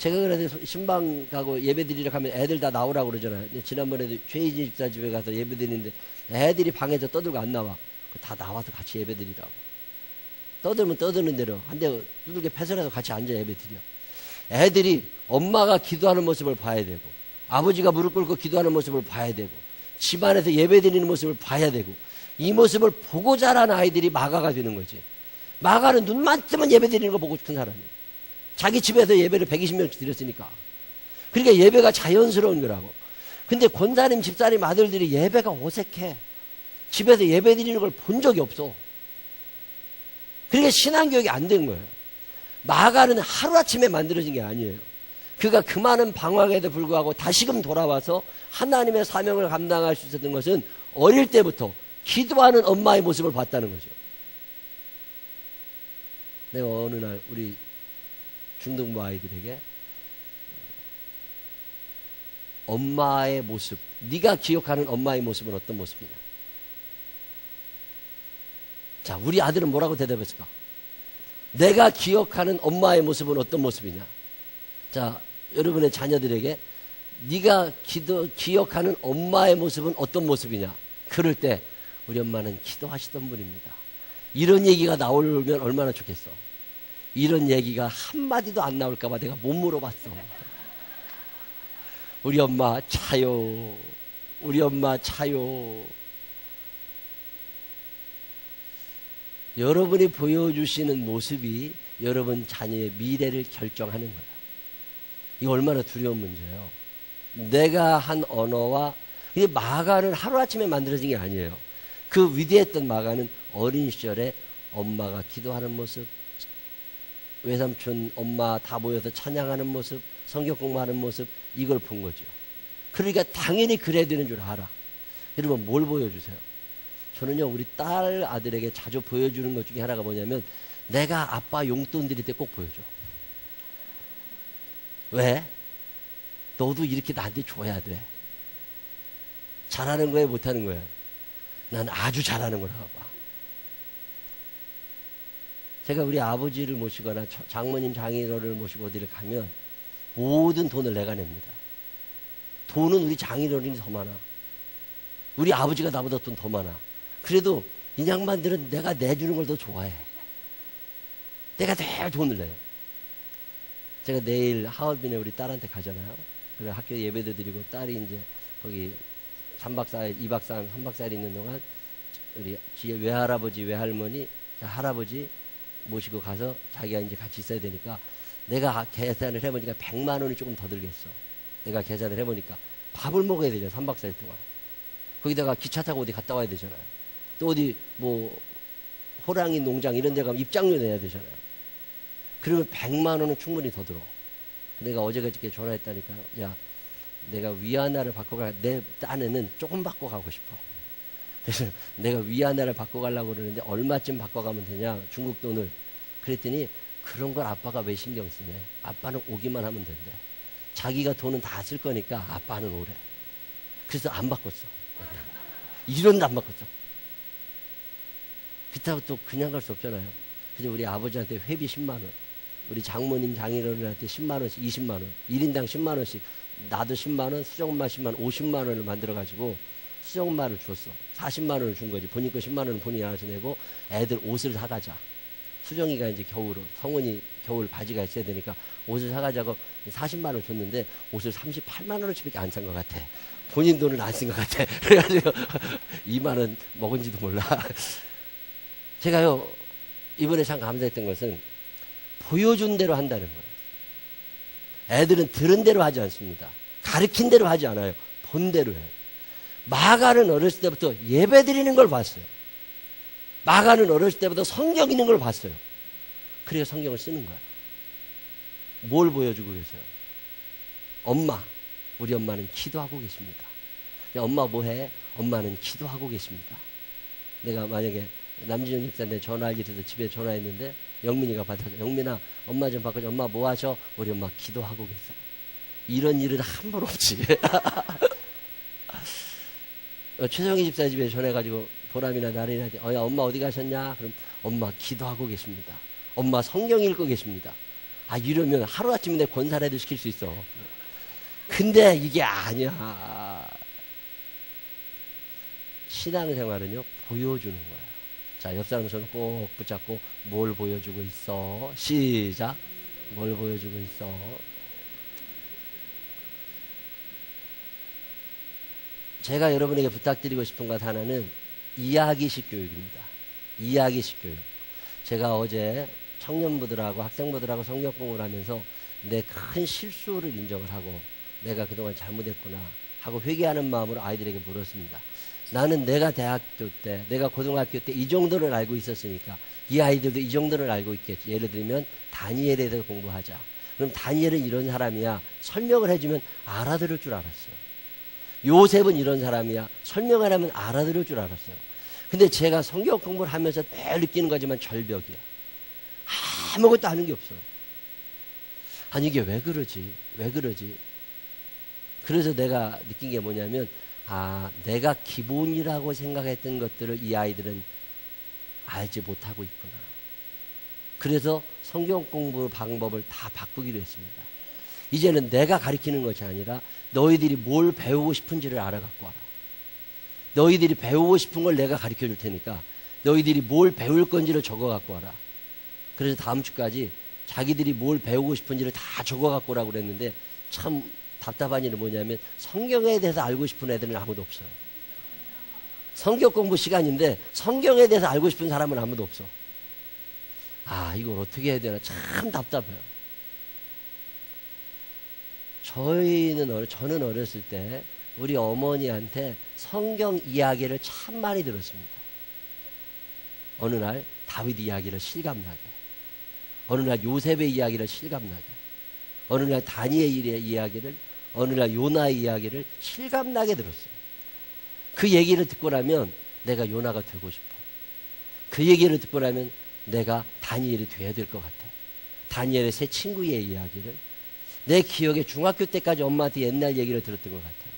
제가 그래도 신방 가고 예배 드리러 가면 애들 다 나오라고 그러잖아요. 근데 지난번에도 최희진 집사 집에 가서 예배 드리는데 애들이 방에서 떠들고 안 나와. 다 나와서 같이 예배 드리라고. 떠들면 떠드는 대로 한 대 두들겨 패서라도 같이 앉아 예배 드려. 애들이 엄마가 기도하는 모습을 봐야 되고 아버지가 무릎 꿇고 기도하는 모습을 봐야 되고 집안에서 예배 드리는 모습을 봐야 되고 이 모습을 보고 자란 아이들이 마가가 되는 거지. 마가는 눈만 뜨면 예배 드리는 거 보고 싶은 사람이에요. 자기 집에서 예배를 120명씩 드렸으니까. 그러니까 예배가 자연스러운 거라고. 근데 권사님, 집사님 아들들이 예배가 어색해. 집에서 예배 드리는 걸 본 적이 없어. 그러니까 신앙교육이 안 된 거예요. 마가는 하루아침에 만들어진 게 아니에요. 그가 그 많은 방황에도 불구하고 다시금 돌아와서 하나님의 사명을 감당할 수 있었던 것은 어릴 때부터 기도하는 엄마의 모습을 봤다는 거죠. 내가 어느 날 우리 중등부 아이들에게 엄마의 모습, 네가 기억하는 엄마의 모습은 어떤 모습이냐? 자, 우리 아들은 뭐라고 대답했을까? 내가 기억하는 엄마의 모습은 어떤 모습이냐? 자, 여러분의 자녀들에게 네가 기억하는 엄마의 모습은 어떤 모습이냐? 그럴 때 우리 엄마는 기도하시던 분입니다. 이런 얘기가 나오면 얼마나 좋겠어. 이런 얘기가 한마디도 안 나올까봐 내가 못 물어봤어. 우리 엄마 차요. 우리 엄마 차요. 여러분이 보여주시는 모습이 여러분 자녀의 미래를 결정하는 거야. 이거 얼마나 두려운 문제예요. 내가 한 언어와 마가는 하루아침에 만들어진 게 아니에요. 그 위대했던 마가는 어린 시절에 엄마가 기도하는 모습, 외삼촌 엄마 다 모여서 찬양하는 모습, 성경 공부하는 모습, 이걸 본 거죠. 그러니까 당연히 그래야 되는 줄 알아. 여러분 뭘 보여주세요? 저는요 우리 딸 아들에게 자주 보여주는 것 중에 하나가 뭐냐면 내가 아빠 용돈 드릴 때 꼭 보여줘. 왜? 너도 이렇게 나한테 줘야 돼. 잘하는 거야 못하는 거야? 난 아주 잘하는 거라고 봐. 제가 우리 아버지를 모시거나 장모님 장인어른을 모시고 어디를 가면 모든 돈을 내가 냅니다. 돈은 우리 장인어른이 더 많아. 우리 아버지가 나보다 돈 더 많아. 그래도 이 양반들은 내가 내주는 걸 더 좋아해. 내가 늘 돈을 내요. 제가 내일 하얼빈에 우리 딸한테 가잖아요. 그래 학교 예배도 드리고 딸이 이제 거기 3박 4일, 2박 3일, 3박 4일 있는 동안 우리 뒤에 외할아버지, 외할머니, 할아버지 모시고 가서 자기가 이제 같이 있어야 되니까 내가 계산을 해보니까 100만 원이 조금 더 들겠어. 내가 계산을 해보니까 밥을 먹어야 되잖아요. 3박 4일 동안. 거기다가 기차 타고 어디 갔다 와야 되잖아요. 또 어디 뭐 호랑이 농장 이런 데 가면 입장료 내야 되잖아요. 그러면 100만 원은 충분히 더 들어. 내가 어제그저께 전화했다니까요. 야, 내가 위안화를 바꿔가, 내 딴에는 조금 바꿔가고 싶어. 그래서 내가 위안화를 바꿔가려고 그러는데 얼마쯤 바꿔가면 되냐, 중국 돈을. 그랬더니 그런 걸 아빠가 왜 신경 쓰냐. 아빠는 오기만 하면 된대. 자기가 돈은 다 쓸 거니까 아빠는 오래. 그래서 안 바꿨어. 1원도 안 바꿨어. 그렇다고 또 그냥 갈 수 없잖아요. 그래서 우리 아버지한테 회비 10만 원, 우리 장모님 장인어른한테 10만 원씩, 20만 원, 1인당 10만 원씩, 나도 10만 원, 수정엄마 10만 원, 50만 원을 만들어가지고 수정엄마를 줬어. 40만 원을 준 거지. 본인 거 10만 원은 본인이 알아서 내고 애들 옷을 사가자. 수정이가 이제 겨울로, 성은이 겨울 바지가 있어야 되니까 옷을 사가자고 40만 원을 줬는데 옷을 38만 원어치밖에 안 산 것 같아. 본인 돈은 안 쓴 것 같아. 그래가지고 2만 원 먹은지도 몰라. 제가요 이번에 참 감사했던 것은 보여준 대로 한다는 거예요. 애들은 들은 대로 하지 않습니다. 가르친 대로 하지 않아요. 본 대로 해요. 마가는 어렸을 때부터 예배 드리는 걸 봤어요. 마가는 어렸을 때부터 성경 읽는 걸 봤어요. 그래야 성경을 쓰는 거야. 뭘 보여주고 계세요? 엄마, 우리 엄마는 기도하고 계십니다. 야, 엄마 뭐해? 엄마는 기도하고 계십니다. 내가 만약에 남진영 집사한테 전화할 일에서 집에 전화했는데 영민이가 받아서 영민아 엄마 좀 바꿔줘. 엄마 뭐 하셔? 우리 엄마 기도하고 계세요. 이런 일은 한 번 없지. 최성희 집사 집에 전화해가지고 보람이나 나린한테 야 엄마 어디 가셨냐? 그럼 엄마 기도하고 계십니다. 엄마 성경 읽고 계십니다. 이러면 하루아침에 내 권사라도 시킬 수 있어. 근데 이게 아니야. 신앙생활은요, 보여주는 거야. 자, 옆 사람 손 꼭 붙잡고 뭘 보여주고 있어? 시작. 뭘 보여주고 있어? 제가 여러분에게 부탁드리고 싶은 것 하나는 이야기식 교육입니다. 이야기식 교육. 제가 어제 청년부들하고 학생부들하고 성경 공부를 하면서 내 큰 실수를 인정을 하고 내가 그동안 잘못했구나 하고 회개하는 마음으로 아이들에게 물었습니다. 나는 내가 대학교 때, 내가 고등학교 때 이 정도를 알고 있었으니까 이 아이들도 이 정도를 알고 있겠지. 예를 들면 다니엘에 대해서 공부하자. 그럼 다니엘은 이런 사람이야. 설명을 해주면 알아들을 줄 알았어요. 요셉은 이런 사람이야. 설명을 하면 알아들을 줄 알았어요. 근데 제가 성경 공부를 하면서 매일 느끼는 거지만 절벽이야. 아무것도 아는 게 없어요. 아니 이게 왜 그러지? 왜 그러지? 그래서 내가 느낀 게 뭐냐면 내가 기본이라고 생각했던 것들을 이 아이들은 알지 못하고 있구나. 그래서 성경 공부 방법을 다 바꾸기로 했습니다. 이제는 내가 가르치는 것이 아니라 너희들이 뭘 배우고 싶은지를 알아갖고 와라. 너희들이 배우고 싶은 걸 내가 가르쳐 줄 테니까 너희들이 뭘 배울 건지를 적어갖고 와라. 그래서 다음 주까지 자기들이 뭘 배우고 싶은지를 다 적어갖고 오라고 그랬는데 참 답답한 일은 뭐냐면 성경에 대해서 알고 싶은 애들은 아무도 없어요. 성경 공부 시간인데 성경에 대해서 알고 싶은 사람은 아무도 없어. 이걸 어떻게 해야 되나 참 답답해요. 저는 어렸을 때 우리 어머니한테 성경 이야기를 참 많이 들었습니다. 어느 날 다윗 이야기를 실감나게, 어느 날 요셉의 이야기를 실감나게, 어느 날 다니엘의 이야기를, 어느 날 요나의 이야기를 실감나게 들었어요. 그 얘기를 듣고 나면 내가 요나가 되고 싶어. 그 얘기를 듣고 나면 내가 다니엘이 돼야 될 것 같아. 다니엘의 세 친구의 이야기를 내 기억에 중학교 때까지 엄마한테 옛날 얘기를 들었던 것 같아요.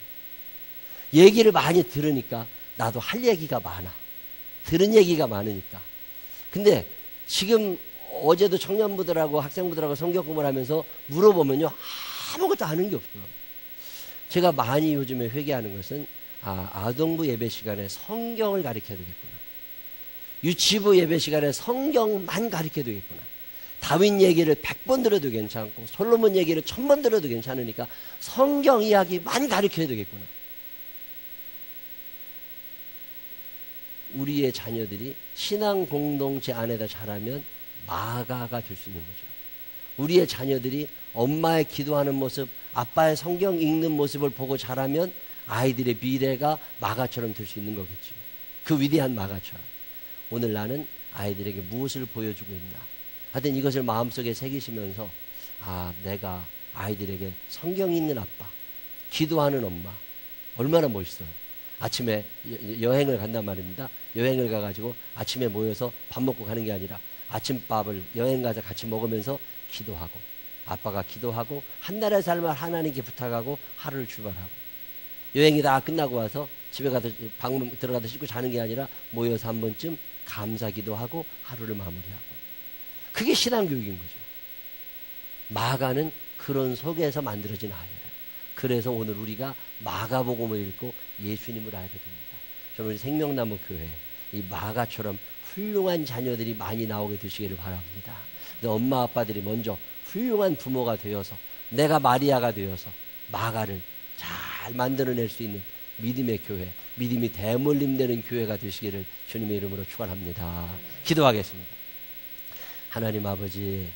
얘기를 많이 들으니까 나도 할 얘기가 많아. 들은 얘기가 많으니까. 근데 지금 어제도 청년부들하고 학생부들하고 성경 공부를 하면서 물어보면요, 아무것도 아는 게 없어요. 제가 많이 요즘에 회개하는 것은 아동부 예배 시간에 성경을 가르쳐야 되겠구나. 유치부 예배 시간에 성경만 가르쳐야 되겠구나. 다윗 얘기를 100번 들어도 괜찮고 솔로몬 얘기를 1000번 들어도 괜찮으니까 성경 이야기만 가르쳐야 되겠구나. 우리의 자녀들이 신앙 공동체 안에다 자라면 마가가 될 수 있는 거죠. 우리의 자녀들이 엄마의 기도하는 모습, 아빠의 성경 읽는 모습을 보고 자라면 아이들의 미래가 마가처럼 될 수 있는 거겠죠. 그 위대한 마가처럼. 오늘 나는 아이들에게 무엇을 보여주고 있나. 하여튼 이것을 마음속에 새기시면서 내가 아이들에게 성경 읽는 아빠, 기도하는 엄마, 얼마나 멋있어요. 아침에 여행을 간단 말입니다. 여행을 가가지고 아침에 모여서 밥 먹고 가는 게 아니라 아침밥을 여행 가서 같이 먹으면서 기도하고, 아빠가 기도하고 한 날의 삶을 하나님께 부탁하고 하루를 출발하고, 여행이 다 끝나고 와서 집에 가서 방문 들어가서 씻고 자는 게 아니라 모여서 한 번쯤 감사 기도하고 하루를 마무리하고. 그게 신앙교육인 거죠. 마가는 그런 속에서 만들어진 아이예요. 그래서 오늘 우리가 마가복음을 읽고 예수님을 알게 됩니다. 저는 우리 생명나무 교회 이 마가처럼 훌륭한 자녀들이 많이 나오게 되시기를 바랍니다. 엄마 아빠들이 먼저 훌륭한 부모가 되어서 내가 마리아가 되어서 마가를 잘 만들어낼 수 있는 믿음의 교회, 믿음이 대물림되는 교회가 되시기를 주님의 이름으로 축원합니다. 기도하겠습니다. 하나님 아버지,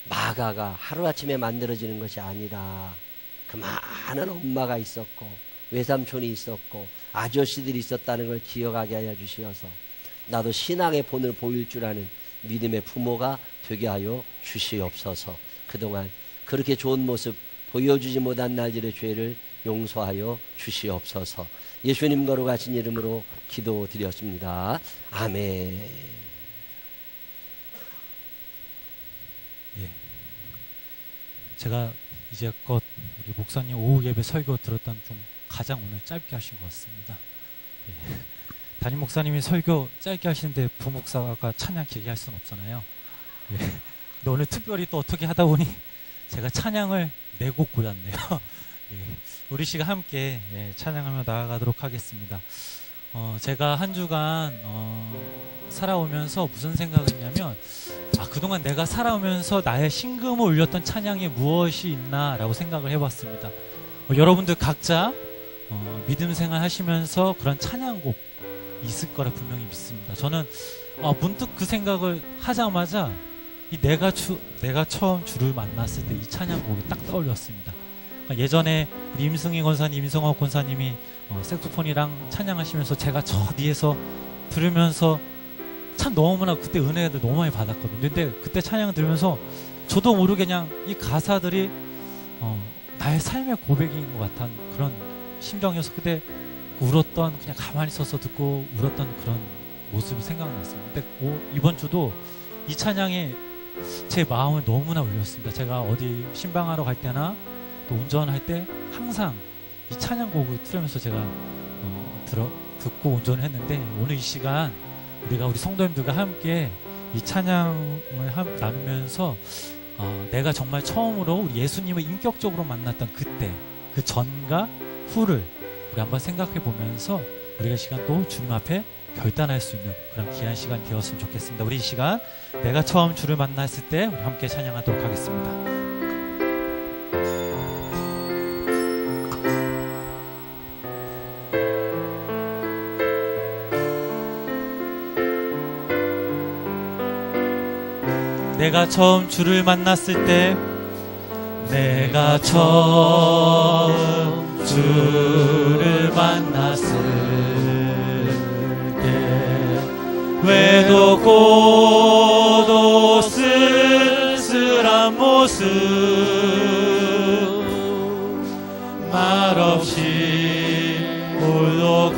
마가가 하루아침에 만들어지는 것이 아니라 그 많은 엄마가 있었고 외삼촌이 있었고 아저씨들이 있었다는 걸 기억하게 하여 주시어서 나도 신앙의 본을 보일 줄 아는 믿음의 부모가 되게 하여 주시옵소서. 그동안 그렇게 좋은 모습 보여주지 못한 날들의 죄를 용서하여 주시옵소서. 예수님 거룩하신 이름으로 기도드렸습니다. 아멘. 제가 이제껏 우리 목사님 오후 예배 설교 들었던 중 가장 오늘 짧게 하신 것 같습니다. 담임 목사님이 설교 짧게 하시는데 부목사가 찬양 길게 할 수는 없잖아요. 근데 오늘 특별히 또 어떻게 하다 보니 제가 찬양을 4곡 골랐네요. 예, 우리 씨가 함께 찬양하며 나아가도록 하겠습니다. 제가 한 주간 살아오면서 무슨 생각을 했냐면, 그동안 내가 살아오면서 나의 심금을 울렸던 찬양이 무엇이 있나라고 생각을 해봤습니다. 여러분들 각자 믿음 생활 하시면서 그런 찬양곡 있을 거라 분명히 믿습니다. 저는 문득 그 생각을 하자마자 내가 처음 주를 만났을 때 이 찬양곡이 딱 떠올렸습니다. 그러니까 예전에 우리 임승희 권사님, 임성학 권사님이 색소폰이랑 찬양하시면서 제가 저 뒤에서 들으면서 참 너무나 그때 은혜를 너무 많이 받았거든요. 근데 그때 찬양 들으면서 저도 모르게 그냥 이 가사들이 나의 삶의 고백인 것 같은 그런 심정이어서 그때 울었던, 그냥 가만히 서서 듣고 울었던 그런 모습이 생각났습니다. 근데 이번 주도 이 찬양이 제 마음을 너무나 울렸습니다. 제가 어디 신방하러 갈 때나 또 운전할 때 항상 이 찬양곡을 틀으면서 제가 듣고 운전을 했는데, 오늘 이 시간 우리 성도님들과 함께 이 찬양을 나누면서 내가 정말 처음으로 우리 예수님을 인격적으로 만났던 그때, 그 전과 후를 우리 한번 생각해 보면서 우리가 이 시간 또 주님 앞에 결단할 수 있는 그런 귀한 시간이 되었으면 좋겠습니다. 우리 이 시간 내가 처음 주를 만났을 때 우리 함께 찬양하도록 하겠습니다. 내가 처음 주를 만났을 때, 내가 처음 주를 만났을 때, 외롭고도 쓸쓸한 모습, 말없이 홀로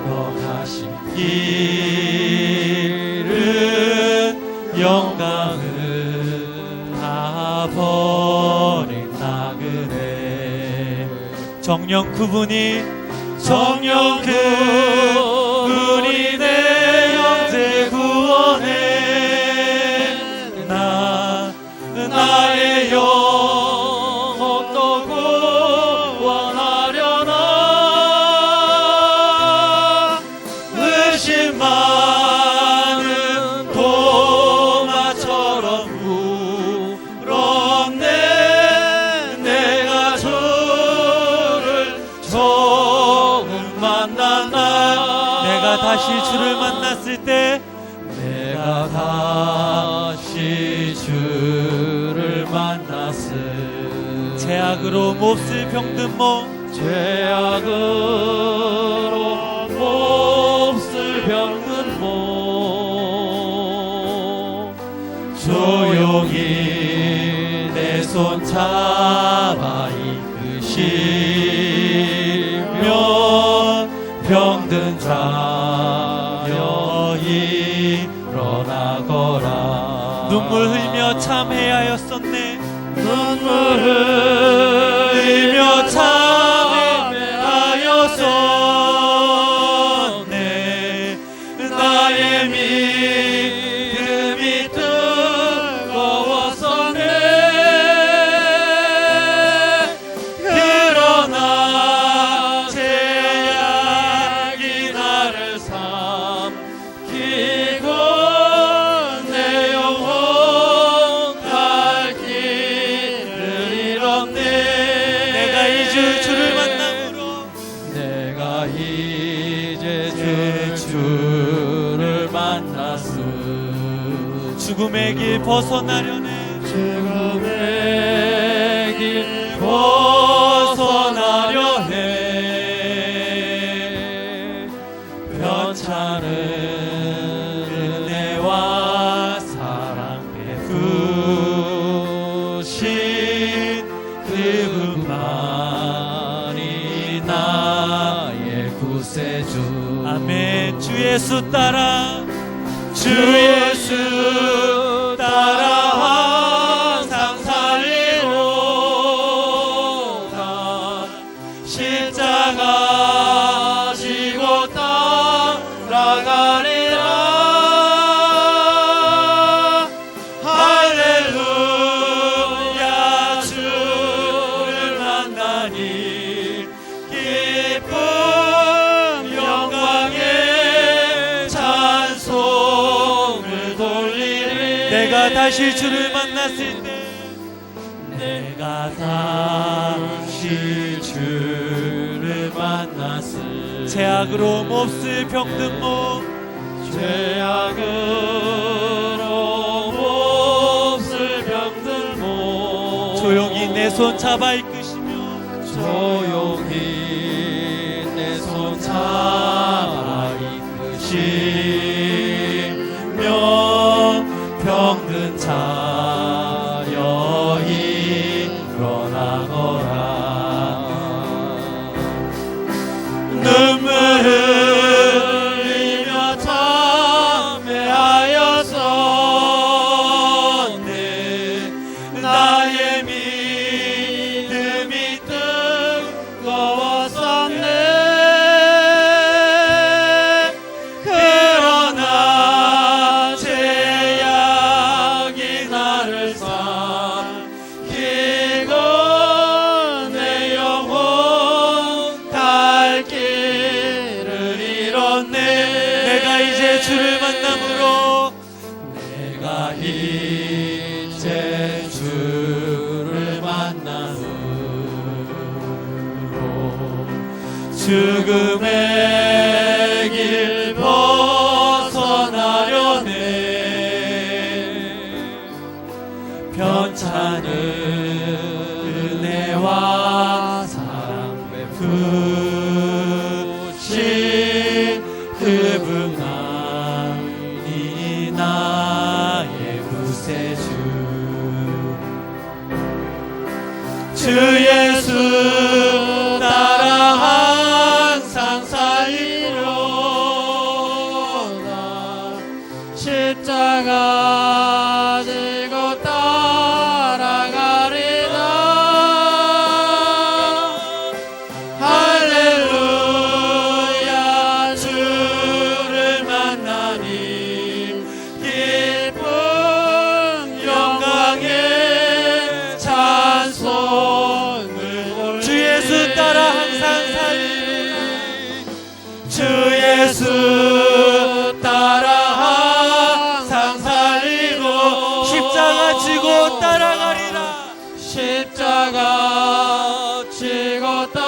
걸어가신 길은 영광을 다 버린 나그네. 정녕 그분이 내 형제 구원해. 나의 영혼 또 구원하려나. 의심 많은 도마처럼 울었네. 내가 주를 처음 만났나. 내가 다시 주를 만났을 때, 내가 다시 주를 만났을, 죄악으로 몹쓸 병든 몸, 죄악으로 몹쓸 병든 몸, 조용히 내 손 잡아 이끄시면 병든 자여 일어나거라. 눈물 흘며 참회하였었네. 눈물 흘며 참회하였었네. 나의 믿음이 뜨거웠었네. 그러나 죄악이 나를 삼키고 내 영혼 갈 길을 잃었네. 내가 이제 주를 만남으로, 내가 이제 주를 만났음. 죽음의 길 벗어나려네. 죽음의 길 벗어나려네. 편찮은 은혜와 사랑 베푸신 그분만이 나의 구세주. 아멘. 주 예수 따라, 주 예수 따라 항상 살리로다. 십자가 지고 따라가리라. 할렐루야 내가 다시 주를 만났을 때 내가 다시 주를 만났을 죄악으로 몹쓸 병든 몸 죄악으로 몹쓸 병들 몸 조용히 내 손 잡아 이끄시며 조용히 내 손 잡아 이끄시며 병든 자여 일어나거라 눈물 흘리며 참회하였었네 나의 믿음이 뜨거웠었네 그러나 죄악이 나를 삼키고 내 영혼 갈 길을 잃었네 내가 이제 주를 만남으로 내가 이제 주를 만남으로 죽음의 길 벗어나려네 편찮은 은혜와 사랑 베푸신 그분만이 나의 구세주 주 예수 따라 항상 살리로다 십자가 지고 따라가리다 할렐루야 주를 만나니 기쁨 영광의 찬송을 올리리 주 예수 따라 항상 살리 주 예수 따라 항상 살리고 십자가 지고 따라가리라 십자가 지고 따라가리다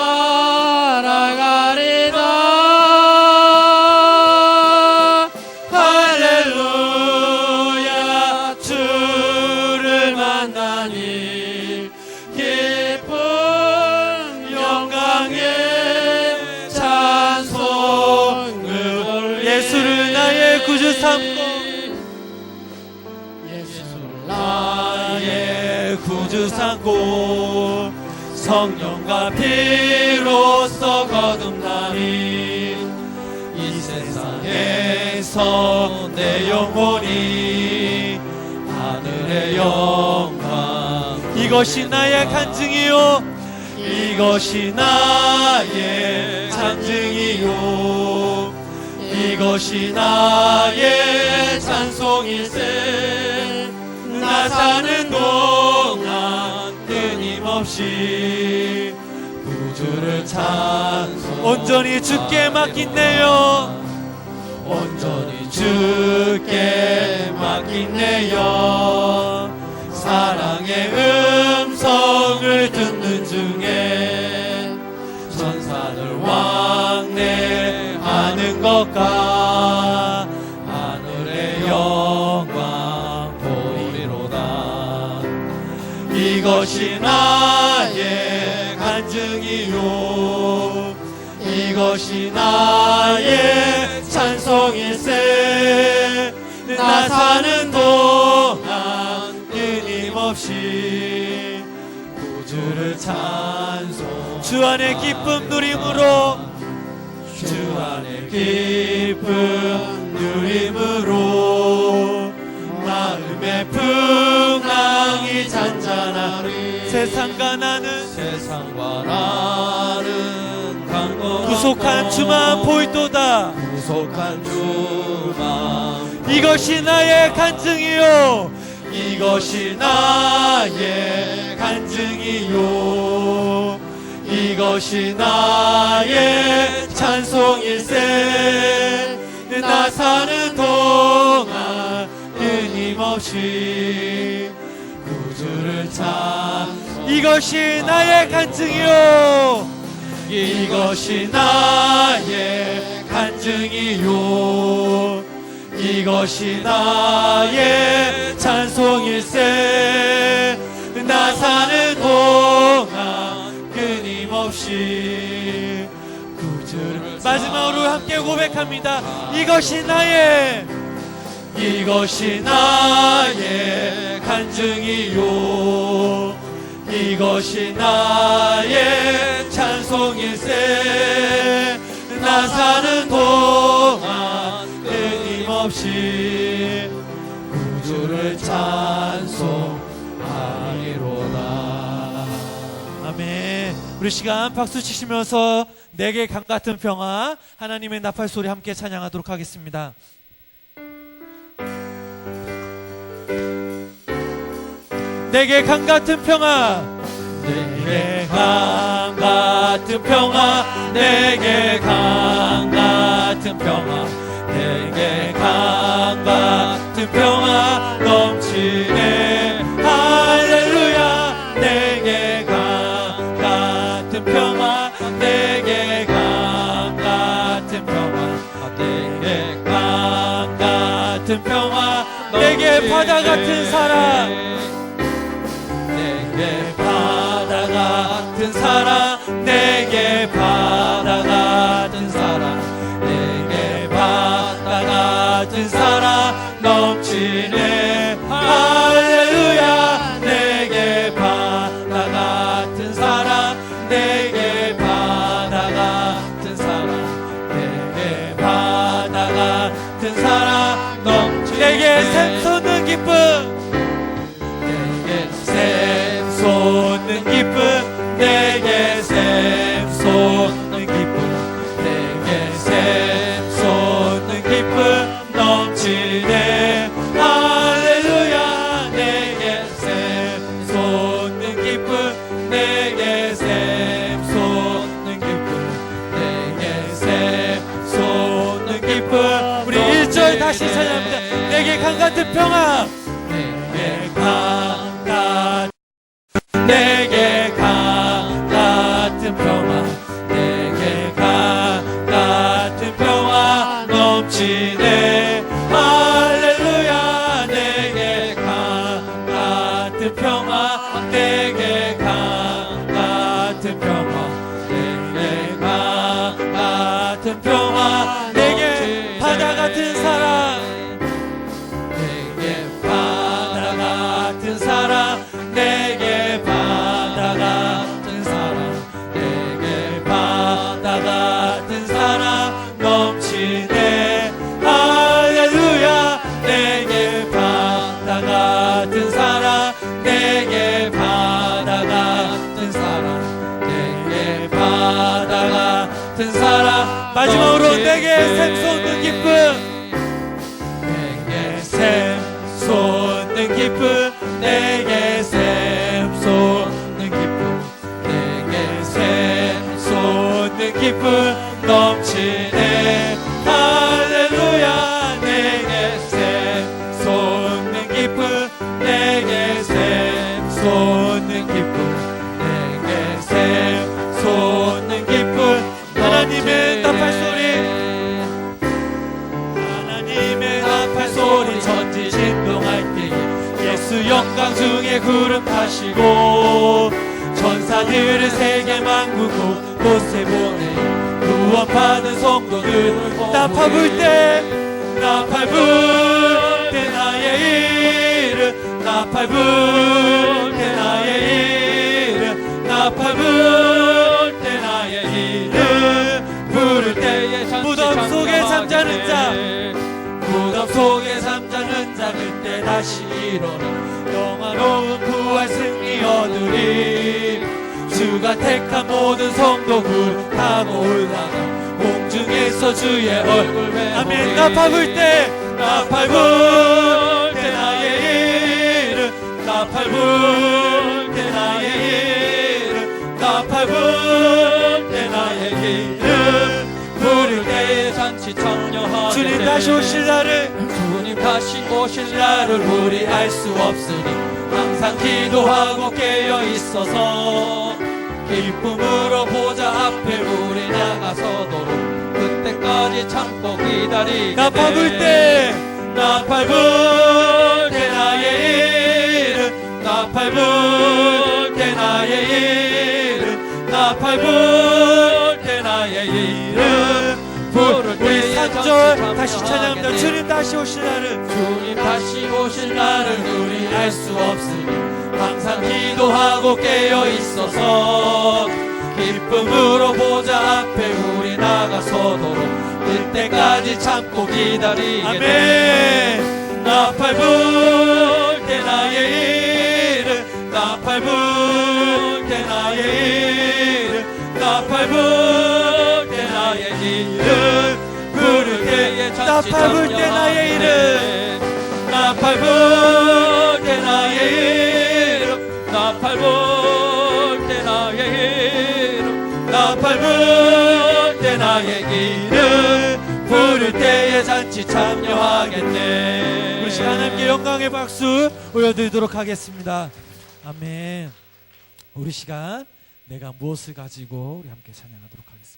할렐루야 주를 만나니 기쁨 영광의 찬송을 올리리 예수를 나의 구주 삼고 예수를 나의 구주 삼고 성령과 피로써 거듭나니 이 세상에서 내 영혼이 하늘의 영광 이것이 나의 간증이요 이것이 나의 찬증이요 이것이 나의 찬송일세 나 사는 동안 끊임없이 구주를 찬송 온전히 주께 맡긴네요 온전히 주께 맡긴네요 사랑의 음성을 듣는 중에 천사들 왕래하는 것과 하늘의 영광 보리로다 이것이 나의 간증이요 이것이 나의 찬송일세 나 사는 동안 끊임없이 구주를 찬송 주 안에 기쁨 누림으로 주 안에 기쁨 누림으로 마음의 풍랑이 잔잔하리 세상과 나는 세상과 나는 강고 구속한 주만 보이도다 구속한 주만 이것이 나의 간증이요 이것이 나의 간증이요 이것이 나의 찬송일세 나 사는 동안 끊임없이 구주를 찬송. 이것이 나의 간증이요, 이것이 나의 간증이요, 이것이 나의 찬송일세. 나 사는 동안 끊임없이 구주를. 마지막으로 함께 고백합니다. 이것이 나의 간증이요, 이것이 나의 찬송일세. 나 사는 동안 끊임없이 구주를 찬송하리로다. 아멘. 우리 시간 박수 치시면서 내게 강 같은 평화, 하나님의 나팔 소리 함께 찬양하도록 하겠습니다. 내게 강 같은 평화, 내게 강 같은 평화, 내게 강 같은 평화, 내게 강 같은 평화 넘치네. 할렐루야. 내게 강 같은 평화, 내게 강 같은 평화, 내게 강 같은 평화 내게 바다 같은 사랑, 내게 바다 같은 사랑, 내게 바다 같은 사랑, 내게 바다 같은 사랑 넘치네. 할렐루야. 내게 바다 같은 사랑, 내게 바다 같은 사랑, 내게 바다 같은 사랑 넘치네. 내게 샘솟는 기쁨, 내게 샘솟는 기쁨, 내게 샘솟는 기쁨, 내게 샘솟는 기쁨 넘치네. 할렐루야. 내게 샘솟는 기쁨, 내게 샘솟는 기쁨, 내게 샘솟는 기쁨. 우리 1절 다시 찬양합니다. 내게 강 같은 평화, 내게 강 같은, 내게 강 같은 평화, 내게 강 같은 평화 넘치네. 할렐루야. 내게 강 같은 평화, 내게 강 같은 평화, 내게 강 같은 평화 내게 바다 같은 사랑, 내게 바다 같은 사랑, 내게 바다 같은 사랑, 내게 바다 같은 사랑 넘치네. 할렐루야. 내게 바다 같은 사랑, 내게 바다 같은 사랑, 내게 바다 같은 사랑. 마지막으로 넘치네. 내게 샘솟는 기쁨, 내게 샘솟는 기쁨, 내게 샘솟는 기쁨, 내게 샘솟는 기쁨 넘치네. 할렐루야. 내게 샘솟는 기쁨, 내게 샘솟는 기쁨, 내게 샘솟는 기쁨. 하나님의 나팔 소리, 하나님의 나팔 소리 전지 진동할 때에 예수 영광 중에 구름 타시고 천사들을 세계 만국 곳곳에 보내 구원받은 성도들 나팔 불 때, 나팔 불 때 나의 이름, 나팔 불 때 나의 이름, 나팔 불 때 나의 이름 부를 때에 무덤 속에 잠자는 자, 무덤 속에 잠자는 자 그때 다시 일어나 영화로운 부활 승리 얻으리. 주가 택한 모든 성도 굴 타고 올라가 공중에서 주의 얼굴 뵈. 아멘. 나팔 불 때, 나팔 불 때 나의 이름, 나팔 불 때 나의 이름, 나팔 불 때 나의 이름 부를 때에 잔치 참여하게 주님 다시 오실 날을, 주님 다시 오실 날을 우리 알 수 없으니 항상 기도하고 깨어 있어서 기쁨으로 보좌 앞에 우리 나가서도록 그때까지 참고 기다리게 나 밟을 때 나 밟을 때 나의 일은 나 밟을 때 나의 일은 나 밟을 때 나의 일은 부를 우리 때에 3절 다시 찬양합니다. 주님 다시 오실 날을 주님 다시 오실 날을 우리 알 수 없으니 항상 기도하고 깨어 있어서 기쁨으로 보좌 앞에 우리 나가서도록 그때까지 참고 기다리게 아멘. 나 밟을 때 나의 일은 나 밟을 때 나의 일은 나 밟을 때 나의 일은 부를 때에 나 밟을 때 나의 일은 나 밟을 때 나의 일은 나 밟을 때 나의 일은 나 밟을 때 나의 일은 부를 때에 잔치 참여하겠네. 우리 시간 함께 영광의 박수 올려드리도록 하겠습니다. 아멘. 우리 시간 내가 무엇을 가지고 우리 함께 찬양하도록 하겠습니다.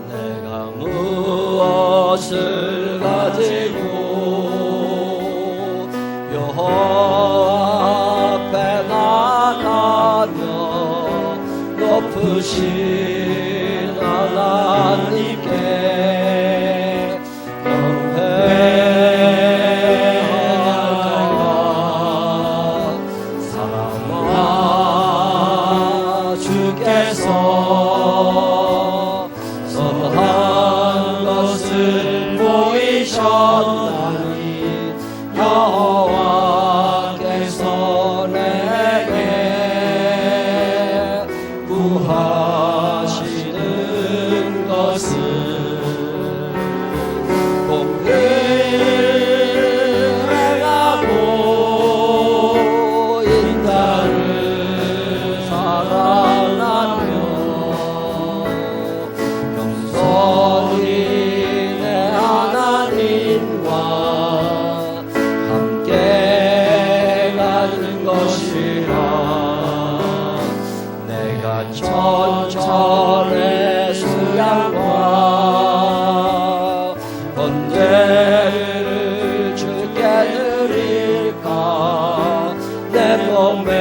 내가 무엇을 가지고 여호와 앞에 나가며 높으신 하나님께 경배할까. 사랑아 주께서 선한 것을 보이셨나니 여호와께서 내게 구하시는 것을 공의를 행하고 인자를 사랑하며 겸손히 내 하나님과 함께 가는 것이라. 내가 천천의 수양과 번제를 주께 드릴까. 내 몸의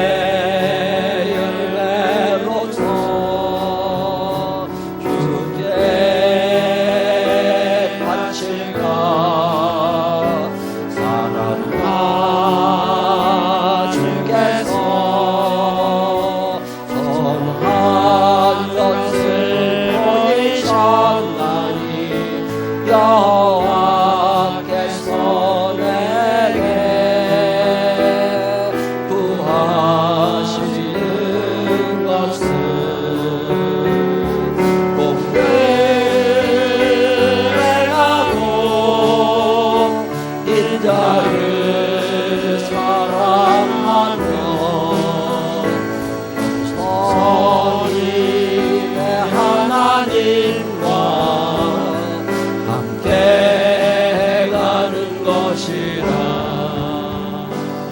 열매로서 주께 바칠까. 사랑아 주께서 선한 것을 보이셨나니 여호와께서 내게 구하시는 것을 공의를 행하고 인자를 사랑하며 겸손히 내 하나님과 함께 가는 것이라.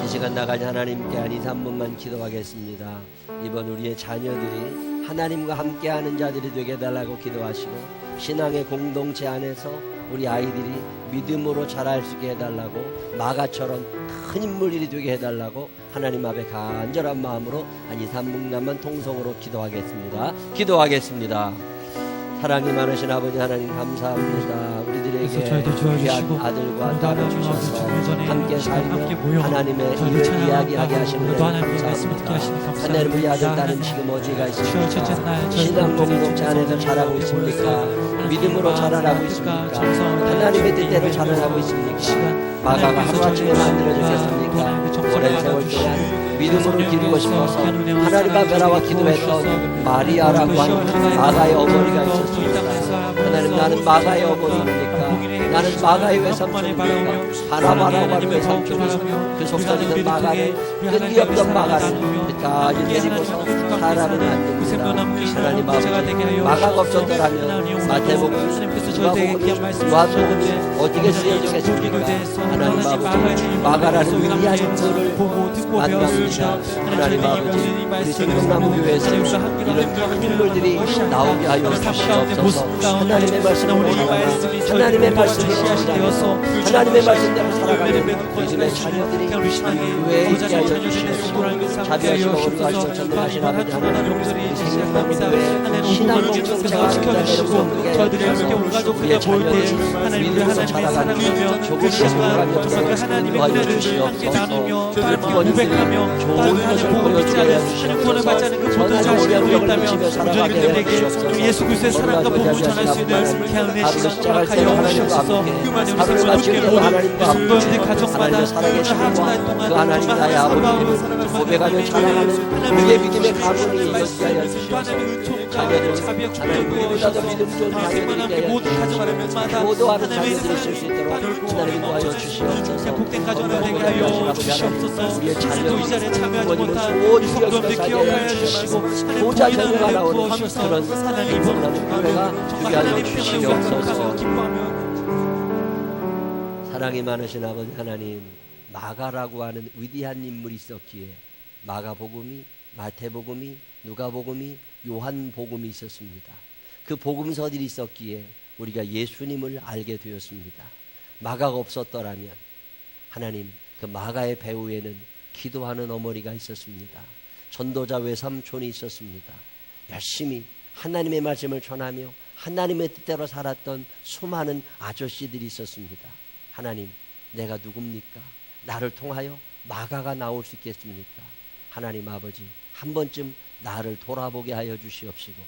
이 시간 나가지 하나님께 한 2, 3분만 기도하겠습니다. 이번 우리의 자녀들이 하나님과 함께하는 자들이 되게 해달라고 기도하시고, 신앙의 공동체 안에서 우리 아이들이 믿음으로 자랄 수 있게 해달라고, 마가처럼 큰 인물이 되게 해달라고 하나님 앞에 간절한 마음으로 한 2, 3분간만 통성으로 기도하겠습니다. 기도하겠습니다. 사랑이 많으신 아버지 하나님 감사합니다. 우리들에게 귀한 아들과 딸을 주셔서 함께 살고 하나님의 일을 이야기하게 하시는 데 감사합니다. 하나님 우리 아들 딸은 지금 어디가 있습니까? 신앙 공동체 안에서 자라고 있습니까? 믿음으로 자라나고 있습니까? 하나님의 뜻대로 자라나고 있습니까? 마가가 하루아침에 만들어졌겠습니까? 오랜 세월 동안 믿음으로 기르고 싶어서 하나님 앞에 나와 기도했던 마리아라고 하는 마가의 어머니가 있었습니다. 하나님 나는 마가의 어머니입니까? 나는 마가의 외삼촌입니다. 바나바라고 외삼촌에서 그 속삭이는 마가를 끈기 없던 마가를 끝까지 데리고서 사람을 만듭니다. 하나님 아버지 마가가 없었더라면 마태복음, 누가복음, 요한복음이 어떻게 쓰여지겠습니까? 하나님 아버지 마가라는 위대한 인물을 만납니다. 하나님 아버지 우리 생명나무교회에서 이런 큰 인물들이 나오게 하여 주시옵소서. 하나님의 말씀으로 살아가며 하나님의 말씀으로 살아가면서 하나님의 말씀대로 살아가는 믿음의 자녀들이 교회에 있게 하여 주시옵소서. 자비하시고 어루하시고 전능하신 아버지 하나님 우리 생명나무교회 신앙 공동체가 지켜주시고 저희들이 함께 온 가족들과 볼때 믿음으로 자라가는 조금씩 살아가면서 하나님의 도와여 은혜를 함께 나누며 주시옵소서. 고백하며 좋은 것을 보여주게 하여 주시옵소서. 전하는 영역을 미치며 살아가게 하여 주시옵소서. 예수 그리스도의 사랑과 복음을 전할 수 있는 귀한 은혜 시간 허락하여 주시옵소서. 하루를 마칠 때도 하나님과 성도인들 가정마다 하나님의 살아계심과 그 하나님 나의 아버지를 고백하며 자랑하는 우리의 믿음의 가문이 있게 하여 주시옵소서. 자녀들은 하나님 우리보다도 믿음 좋은 자녀들이 되어 주시옵소서. 모두하는 자녀들이 있을 수 있도록 하나님 도와여 주시옵소서. 복된 가정들 되게 하여 주시옵소서. 우리의 또 이 자리에 참여하지 부모님은 못한 좋은 성도님들 교회에서 기억하여 살게 주시고 보좌 하나님 전쟁가 보이는 나오는 부어주셔서 그런 하나님 행복하는 교회가 되게 하여 하나님 때문에 우리가 주시옵소서. 기뻐하며 사랑이 많으신 아버지 하나님, 마가라고 하는 위대한 인물이 있었기에 마가복음이, 마태복음이, 누가복음이, 요한복음이 있었습니다. 그 복음서들이 있었기에 우리가 예수님을 알게 되었습니다. 마가가 없었더라면 하나님 그 마가의 배후에는 기도하는 어머니가 있었습니다. 전도자 외삼촌이 있었습니다. 열심히 하나님의 말씀을 전하며 하나님의 뜻대로 살았던 수많은 아저씨들이 있었습니다. 하나님, 내가 누굽니까? 나를 통하여 마가가 나올 수 있겠습니까? 하나님 아버지, 한 번쯤 나를 돌아보게 하여 주시옵시고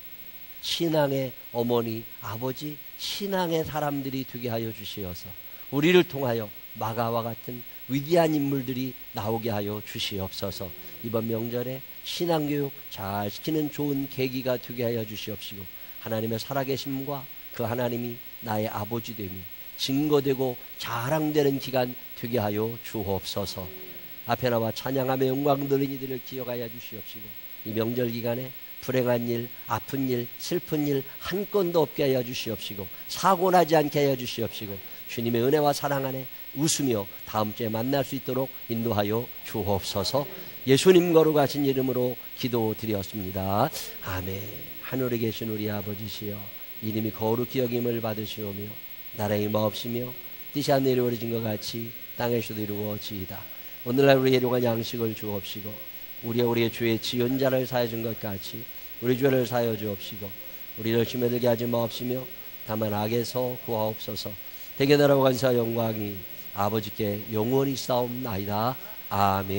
신앙의 어머니, 아버지, 신앙의 사람들이 되게 하여 주시어서 우리를 통하여 마가와 같은 위대한 인물들이 나오게 하여 주시옵소서. 이번 명절에 신앙교육 잘 시키는 좋은 계기가 되게 하여 주시옵시고 하나님의 살아계심과 그 하나님이 나의 아버지 됨이 증거되고 자랑되는 기간 되게 하여 주옵소서. 앞에 나와 찬양하며 영광 돌린 이들을 기억하여 주시옵시고 이 명절 기간에 불행한 일, 아픈 일, 슬픈 일 한 건도 없게 하여 주시옵시고 사고 나지 않게 하여 주시옵시고 주님의 은혜와 사랑 안에 웃으며 다음 주에 만날 수 있도록 인도하여 주옵소서. 예수님 거룩하신 이름으로 기도드렸습니다. 아멘. 하늘에 계신 우리 아버지시여, 이름이 거룩히 여김을 받으시오며 나라의 마옵시며 뜻이 하늘에 이루어진 것 같이 땅에서도 이루어지이다. 오늘날 우리의 일용할 양식을 주옵시고 우리의 죄의 지연자를 사하여 준 것 같이 우리 죄를 사하여 주옵시고 우리를 심에 들게 하지 마옵시며 다만 악에서 구하옵소서. 대개 나라와 간사 영광이 아버지께 영원히 싸움나이다. 아멘.